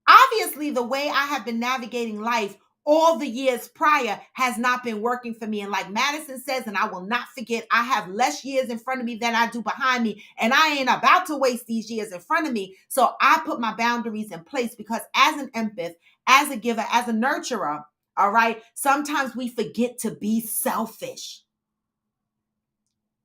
obviously, the way I have been navigating life all the years prior has not been working for me. And like Madison says, and I will not forget, I have less years in front of me than I do behind me. And I ain't about to waste these years in front of me. So I put my boundaries in place because as an empath, as a giver, as a nurturer, all right, sometimes we forget to be selfish,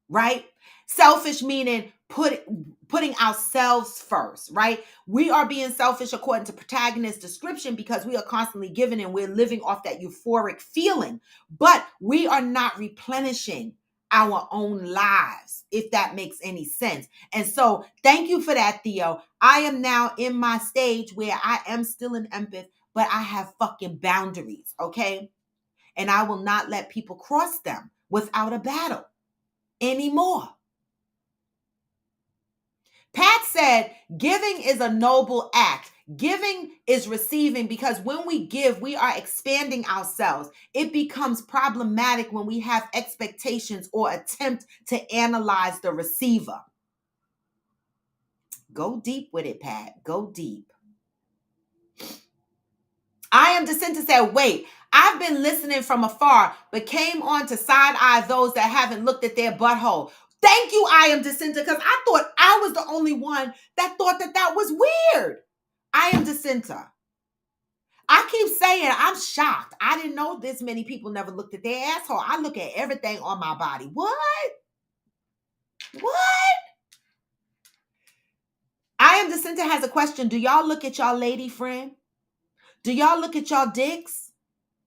right? Selfish meaning putting ourselves first, right? We are being selfish according to protagonist's description because we are constantly giving and we're living off that euphoric feeling, but we are not replenishing our own lives, if that makes any sense. And so thank you for that, Theo. I am now in my stage where I am still an empath, but I have fucking boundaries, okay? And I will not let people cross them without a battle anymore. Pat said, giving is a noble act. Giving is receiving because when we give, we are expanding ourselves. It becomes problematic when we have expectations or attempt to analyze the receiver. Go deep with it, Pat. Go deep. I am Jacinta said, wait, I've been listening from afar, but came on to side eye those that haven't looked at their butthole. Thank you, I am Jacinta, because I thought I was the only one that thought that was weird. I am Jacinta. I keep saying I'm shocked. I didn't know this many people never looked at their asshole. I look at everything on my body. What? What? I am Jacinta has a question. Do y'all look at y'all lady friend? Do y'all look at y'all dicks?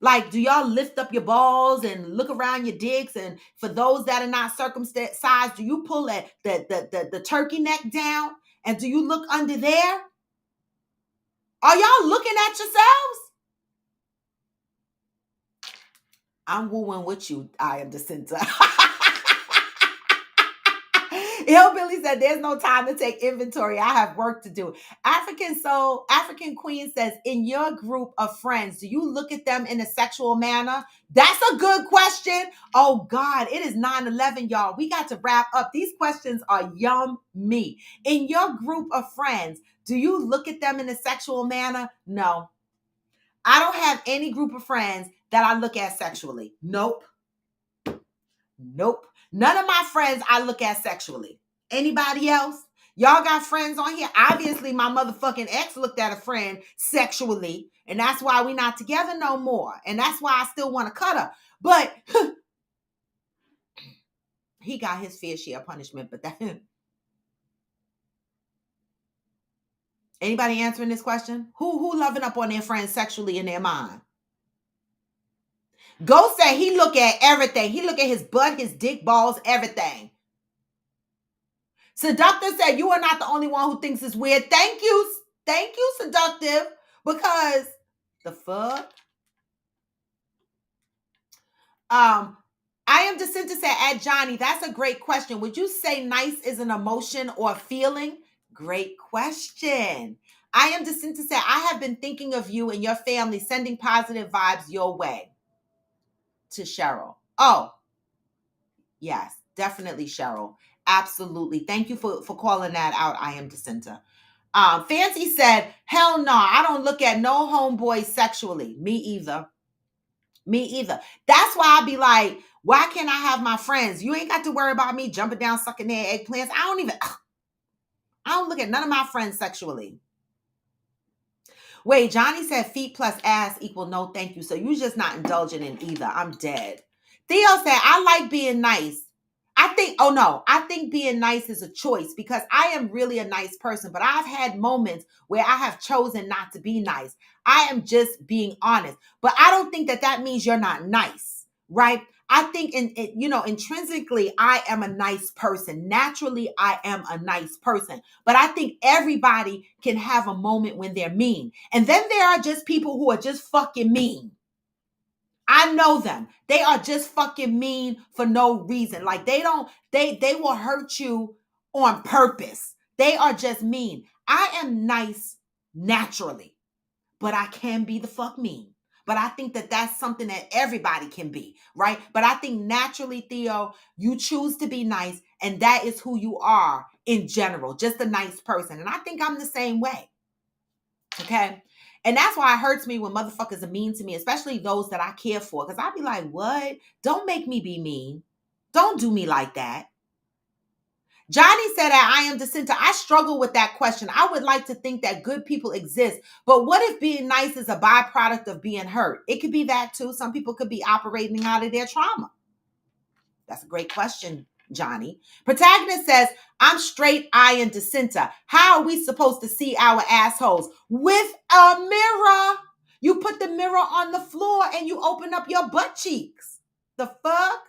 Like, do y'all lift up your balls and look around your dicks? And for those that are not circumcised, do you pull the turkey neck down? And do you look under there? Are y'all looking at yourselves? I'm wooing with you, I am Jacinta. Hillbilly said, there's no time to take inventory. I have work to do. African Queen says, in your group of friends, do you look at them in a sexual manner? That's a good question. Oh God, it is 9/11, y'all. We got to wrap up. These questions are yummy. In your group of friends, do you look at them in a sexual manner? No. I don't have any group of friends that I look at sexually. Nope. Nope. None of my friends I look at sexually. Anybody else? Y'all got friends on here? Obviously, my motherfucking ex looked at a friend sexually, and that's why we not together no more. And that's why I still want to cut her. But he got his fair share of punishment, but that anybody answering this question? Who loving up on their friends sexually in their mind? Ghost said he look at everything. He look at his butt, his dick, balls, everything. Seductive said you are not the only one who thinks it's weird. Thank you, Seductive, because the fuck. I am Jacinta said at Johnny. That's a great question. Would you say nice is an emotion or a feeling? Great question. I am Jacinta said I have been thinking of you and your family, sending positive vibes your way. To Cheryl. Oh, yes, definitely, Cheryl. Absolutely. Thank you for calling that out. I am Jacinta. Fancy said, hell no, I don't look at no homeboys sexually. Me either. Me either. That's why I be like, why can't I have my friends? You ain't got to worry about me jumping down, sucking their eggplants. I don't look at none of my friends sexually. Wait, Johnny said feet plus ass equal no thank you. So you just not indulging in either. I'm dead. Theo said, I like being nice. I think being nice is a choice because I am really a nice person, but I've had moments where I have chosen not to be nice. I am just being honest, but I don't think that means you're not nice, right? I think intrinsically, I am a nice person. Naturally, I am a nice person, but I think everybody can have a moment when they're mean. And then there are just people who are just fucking mean. I know them. They are just fucking mean for no reason. Like they will hurt you on purpose. They are just mean. I am nice naturally, but I can be the fuck mean. But I think that that's something that everybody can be, right? But I think naturally, Theo, you choose to be nice, and that is who you are in general, just a nice person. And I think I'm the same way. Okay. And that's why it hurts me when motherfuckers are mean to me, especially those that I care for. Because I'll be like, what? Don't make me be mean. Don't do me like that. Johnny said that I am Jacinta. I struggle with that question. I would like to think that good people exist. But what if being nice is a byproduct of being hurt? It could be that too. Some people could be operating out of their trauma. That's a great question, Johnny. Protagonist says, I'm straight, I am Jacinta. How are we supposed to see our assholes? With a mirror. You put the mirror on the floor and you open up your butt cheeks. The fuck?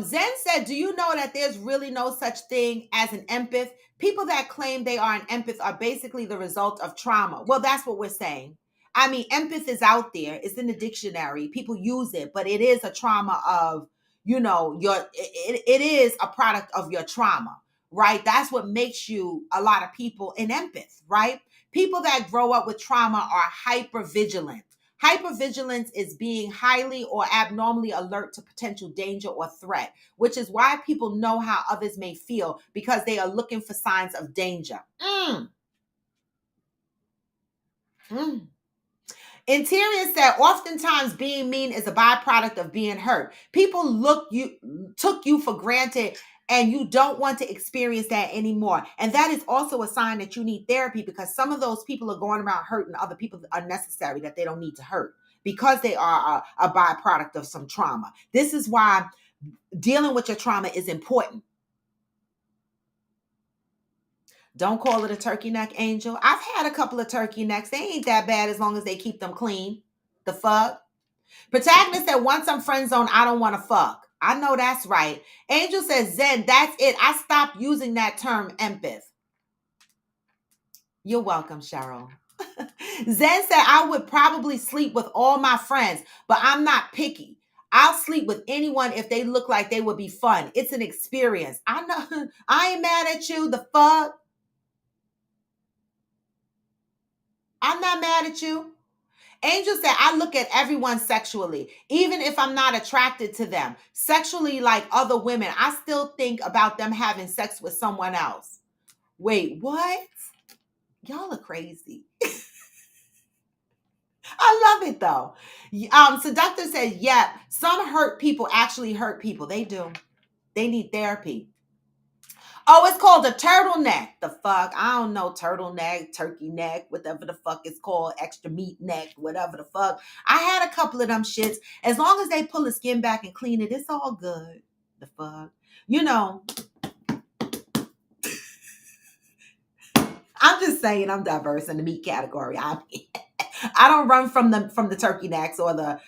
Zen said, do you know that there's really no such thing as an empath? People that claim they are an empath are basically the result of trauma. Well, that's what we're saying. I mean, empath is out there. It's in the dictionary. People use it, but it is a trauma of, it is a product of your trauma, right? That's what makes you a lot of people an empath, right? People that grow up with trauma are hyper vigilant. Hypervigilance is being highly or abnormally alert to potential danger or threat, which is why people know how others may feel because they are looking for signs of danger. Interior said, oftentimes being mean is a byproduct of being hurt. People took you for granted and you don't want to experience that anymore. And that is also a sign that you need therapy because some of those people are going around hurting other people unnecessary that they don't need to hurt because they are a byproduct of some trauma. This is why dealing with your trauma is important. Don't call it a turkey neck, Angel. I've had a couple of turkey necks. They ain't that bad as long as they keep them clean. The fuck? Protagonist said, once I'm friend zone, I don't want to fuck. I know that's right. Angel says, Zen, that's it. I stopped using that term empath. You're welcome, Cheryl. Zen said, I would probably sleep with all my friends, but I'm not picky. I'll sleep with anyone if they look like they would be fun. It's an experience. I know. I ain't mad at you. The fuck? I'm not mad at you. Angel said, I look at everyone sexually, even if I'm not attracted to them. Sexually, like other women, I still think about them having sex with someone else. Wait, what? Y'all are crazy. I love it though. Seductor says, yeah, some hurt people actually hurt people. They do. They need therapy. Oh, it's called a turtleneck. The fuck? I don't know. Turtleneck, turkey neck, whatever the fuck it's called, extra meat neck, whatever the fuck. I had a couple of them shits. As long as they pull the skin back and clean it, it's all good. The fuck? You know, I'm just saying I'm diverse in the meat category. I don't run from the turkey necks or the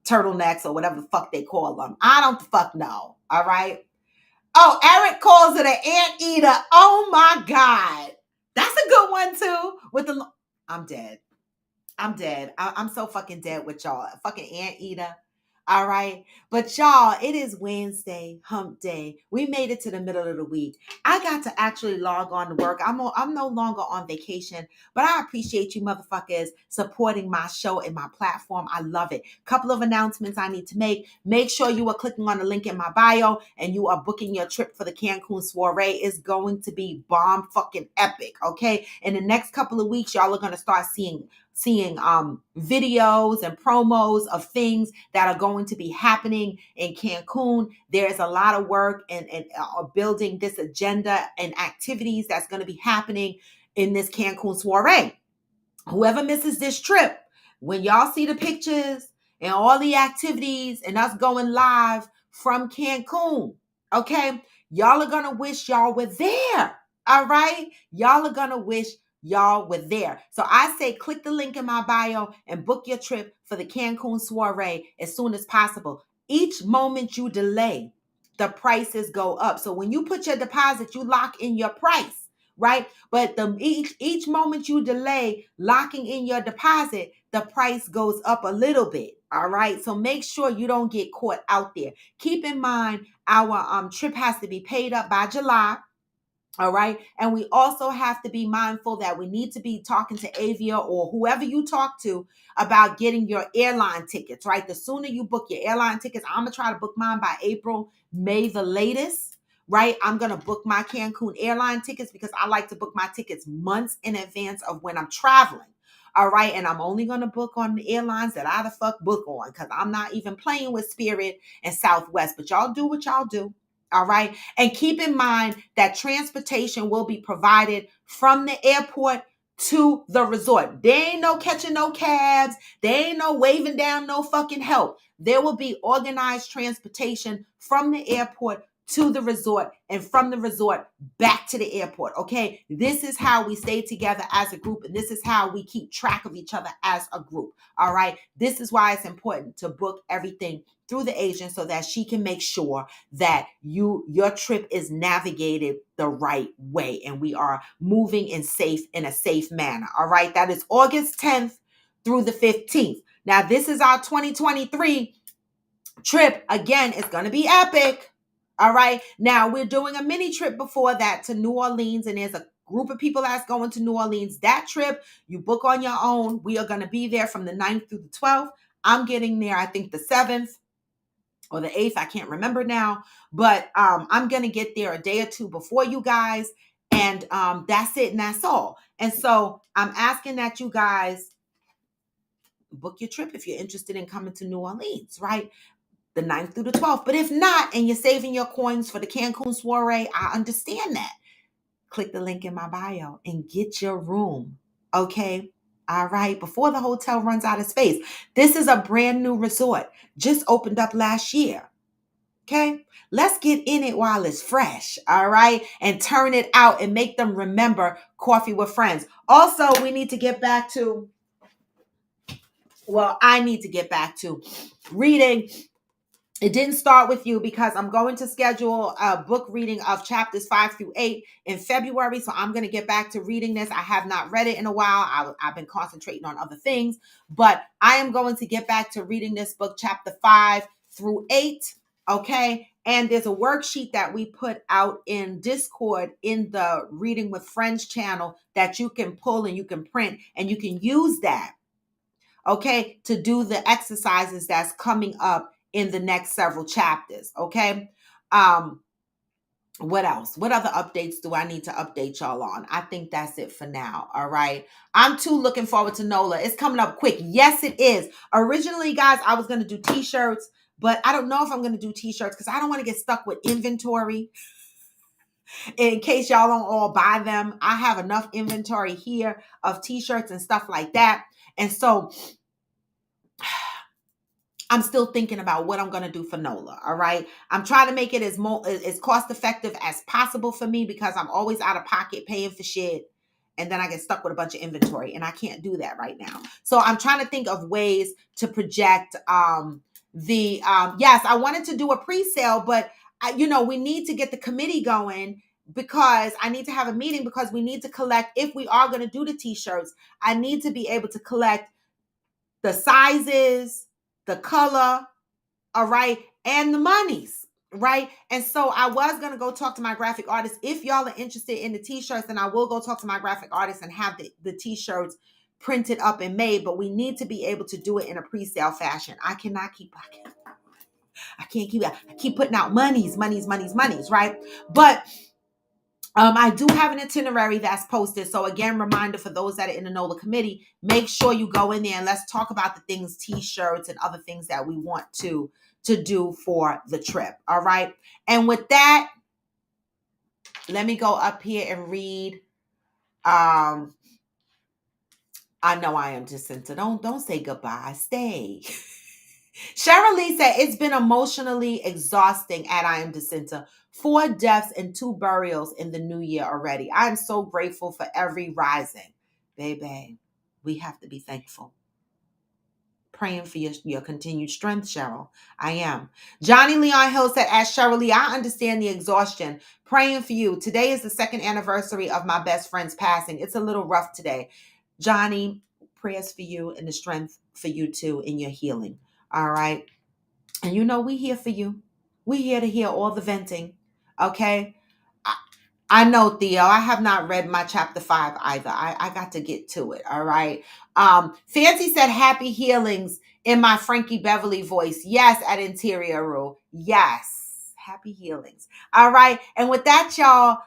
turtlenecks or whatever the fuck they call them. I don't fuck know. All right. Oh, Eric calls it an anteater. Oh my God. That's a good one too. I'm dead. I'm dead. I'm so fucking dead with y'all. A fucking anteater. All right. But y'all, it is Wednesday, hump day. We made it to the middle of the week. I got to actually log on to work. I'm no longer on vacation, but I appreciate you motherfuckers supporting my show and my platform. I love it. Couple of announcements I need to make. Make sure you are clicking on the link in my bio and you are booking your trip for the Cancun soiree. It's going to be bomb fucking epic. Okay. In the next couple of weeks, y'all are going to start seeing videos and promos of things that are going to be happening in Cancun. There's a lot of work and building this agenda and activities that's going to be happening in this Cancun soiree. Whoever misses this trip, when y'all see the pictures and all the activities and us going live from Cancun, okay, y'all are going to wish y'all were there. All right. Y'all are going to wish y'all were there. So I say click the link in my bio and book your trip for the Cancun soiree as soon as possible. Each moment you delay, the prices go up. So when you put your deposit, you lock in your price, right? But each moment you delay locking in your deposit, the price goes up a little bit. All right. So make sure you don't get caught out there. Keep in mind our trip has to be paid up by July. All right. And we also have to be mindful that we need to be talking to Avia or whoever you talk to about getting your airline tickets, right? The sooner you book your airline tickets, I'm going to try to book mine by April, May the latest, right? I'm going to book my Cancun airline tickets because I like to book my tickets months in advance of when I'm traveling. All right. And I'm only going to book on the airlines that I the fuck book on because I'm not even playing with Spirit and Southwest. But y'all do what y'all do. All right. And keep in mind that transportation will be provided from the airport to the resort. There ain't no catching no cabs. There ain't no waving down no fucking help. There will be organized transportation from the airport to the resort and from the resort back to the airport. Okay. This is how we stay together as a group. And this is how we keep track of each other as a group. All right. This is why it's important to book everything through the agent so that she can make sure that your trip is navigated the right way and we are moving in a safe manner. All right. That is August 10th through the 15th. Now, this is our 2023 trip. Again, it's going to be epic. All right. Now, we're doing a mini trip before that to New Orleans, and there's a group of people that's going to New Orleans. That trip, you book on your own. We are going to be there from the 9th through the 12th. I'm getting there, I think, the 7th. Or the 8th, I can't remember now, but I'm going to get there a day or two before you guys, and that's it, and that's all. And so I'm asking that you guys book your trip if you're interested in coming to New Orleans, right? The 9th through the 12th. But if not, and you're saving your coins for the Cancun soiree, I understand that. Click the link in my bio and get your room, okay? All right, before the hotel runs out of space. This is a brand new resort, just opened up last year. Okay, let's get in it while it's fresh, all right? And turn it out and make them remember Coffee with Friends. Also, we need to get back to, I need to get back to reading. It didn't start with you because I'm going to schedule a book reading of chapters 5 through 8 in February. So I'm going to get back to reading this. I have not read it in a while. I've been concentrating on other things, but I am going to get back to reading this book, chapter 5 through 8. Okay. And there's a worksheet that we put out in Discord in the Reading with Friends channel that you can pull and you can print and you can use that, okay, to do the exercises that's coming up in the next several chapters. Okay. What else? What other updates do I need to update y'all on? I think that's it for now. All right. I'm too looking forward to NOLA. It's coming up quick. Yes, it is. Originally, guys, I was going to do t-shirts, but I don't know if I'm going to do t-shirts because I don't want to get stuck with inventory in case y'all don't all buy them. I have enough inventory here of t-shirts and stuff like that. And so I'm still thinking about what I'm going to do for NOLA. All right. I'm trying to make it as cost effective as possible for me because I'm always out of pocket paying for shit. And then I get stuck with a bunch of inventory and I can't do that right now. So I'm trying to think of ways to project yes, I wanted to do a pre-sale, but we need to get the committee going because I need to have a meeting because we need to collect, if we are going to do the t-shirts, I need to be able to collect the sizes, the color, all right, and the monies, right? And so I was going to go talk to my graphic artist. If y'all are interested in the t-shirts, then I will go talk to my graphic artist and have the t-shirts printed up and made, but we need to be able to do it in a pre-sale fashion. I cannot keep, I can't keep, I keep putting out monies, right? But I do have an itinerary that's posted. So again, reminder for those that are in the NOLA committee, make sure you go in there and let's talk about the things, t-shirts and other things that we want to do for the trip. All right. And with that, let me go up here and read. I know I am Jacinta. Don't say goodbye. Stay. Cheryl Lee said, it's been emotionally exhausting at I Am Jacinta. 4 deaths and 2 burials in the new year already. I'm so grateful for every rising. Baby, we have to be thankful. Praying for your continued strength, Cheryl. I am. Johnny Leon Hill said, as Cheryl Lee, I understand the exhaustion. Praying for you. Today is the 2nd anniversary of my best friend's passing. It's a little rough today. Johnny, prayers for you and the strength for you too in your healing. All right. And we here for you. We here to hear all the venting. Okay. I know, Theo. I have not read my chapter 5 either. I got to get to it. All right. Fancy said happy healings in my Frankie Beverly voice. Yes, at Interior Rule. Yes. Happy healings. All right. And with that, y'all,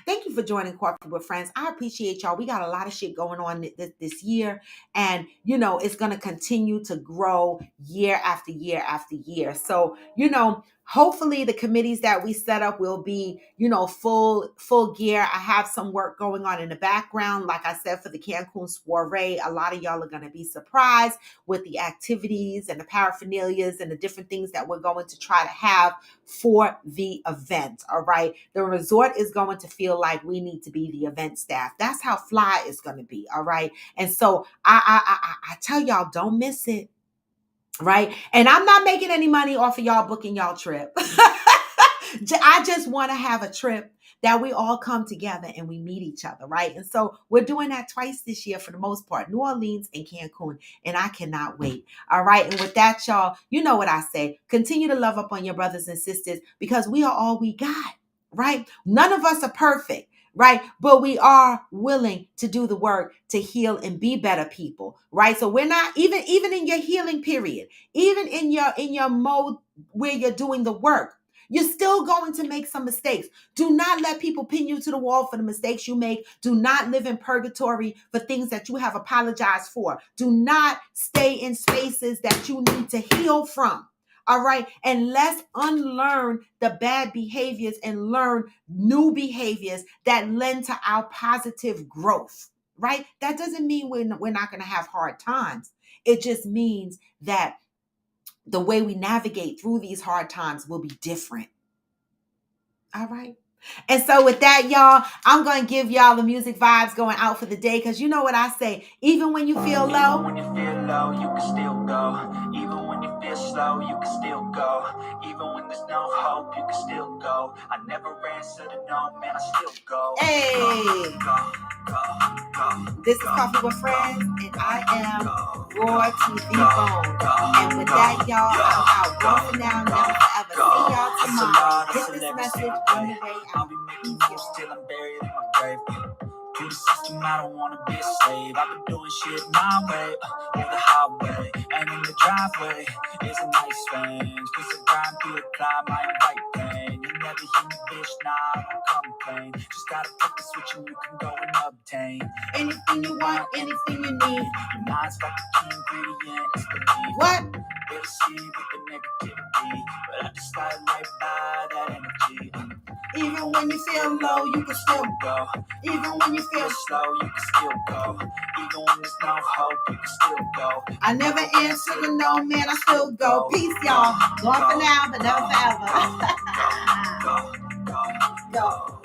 thank you for joining Coffee with Friends. I appreciate y'all. We got a lot of shit going on this year. And, it's going to continue to grow year after year after year. So, hopefully the committees that we set up will be, full gear. I have some work going on in the background. Like I said, for the Cancun soiree, a lot of y'all are going to be surprised with the activities and the paraphernalias and the different things that we're going to try to have for the event. All right. The resort is going to feel like we need to be the event staff. That's how fly it's going to be. All right. And so I tell y'all, don't miss it. Right. And I'm not making any money off of y'all booking y'all trip. I just want to have a trip that we all come together and we meet each other. Right. And so we're doing that twice this year for the most part, New Orleans and Cancun. And I cannot wait. All right. And with that, y'all, you know what I say. Continue to love up on your brothers and sisters because we are all we got. Right. None of us are perfect. Right. But we are willing to do the work to heal and be better people. Right. So we're not even in your healing period, even in your mode where you're doing the work. You're still going to make some mistakes. Do not let people pin you to the wall for the mistakes you make. Do not live in purgatory for things that you have apologized for. Do not stay in spaces that you need to heal from. All right. And let's unlearn the bad behaviors and learn new behaviors that lend to our positive growth. Right. That doesn't mean we're not going to have hard times. It just means that the way we navigate through these hard times will be different. All right. And so with that, y'all, I'm going to give y'all the music vibes going out for the day because you know what I say. Even when you feel low. Even when you feel low, you can still go. Even when you feel slow, you can still go. Even when there's no hope, you can still go. I never answer to no, man, I still go. Hey. Go. This is Coffee with Friends, and I am Raw TV Bone. And with that, y'all, I'm out. Gone for now, never forever. See y'all tomorrow. Get this message on the way out. I'll be making moves till I'm buried in my grave. To the system, I don't wanna be a slave. I've been doing shit my way, or the highway. And in the driveway is a nice range. Cause I grind through the climb, I invite pain. never hear me, bitch, nah, I don't complain. Just gotta flip the switch and you can go and obtain anything you want, anything you need. Your mind's like the key ingredient, it's belief. What? They see with the negativity, but I just slide right by that energy. Even when you feel low, you can still go. Even when you feel slow, you can still go. Even when there's no hope, you can still go. I never answer to no man, I still go. Peace, y'all. Going for now, but never forever. Go.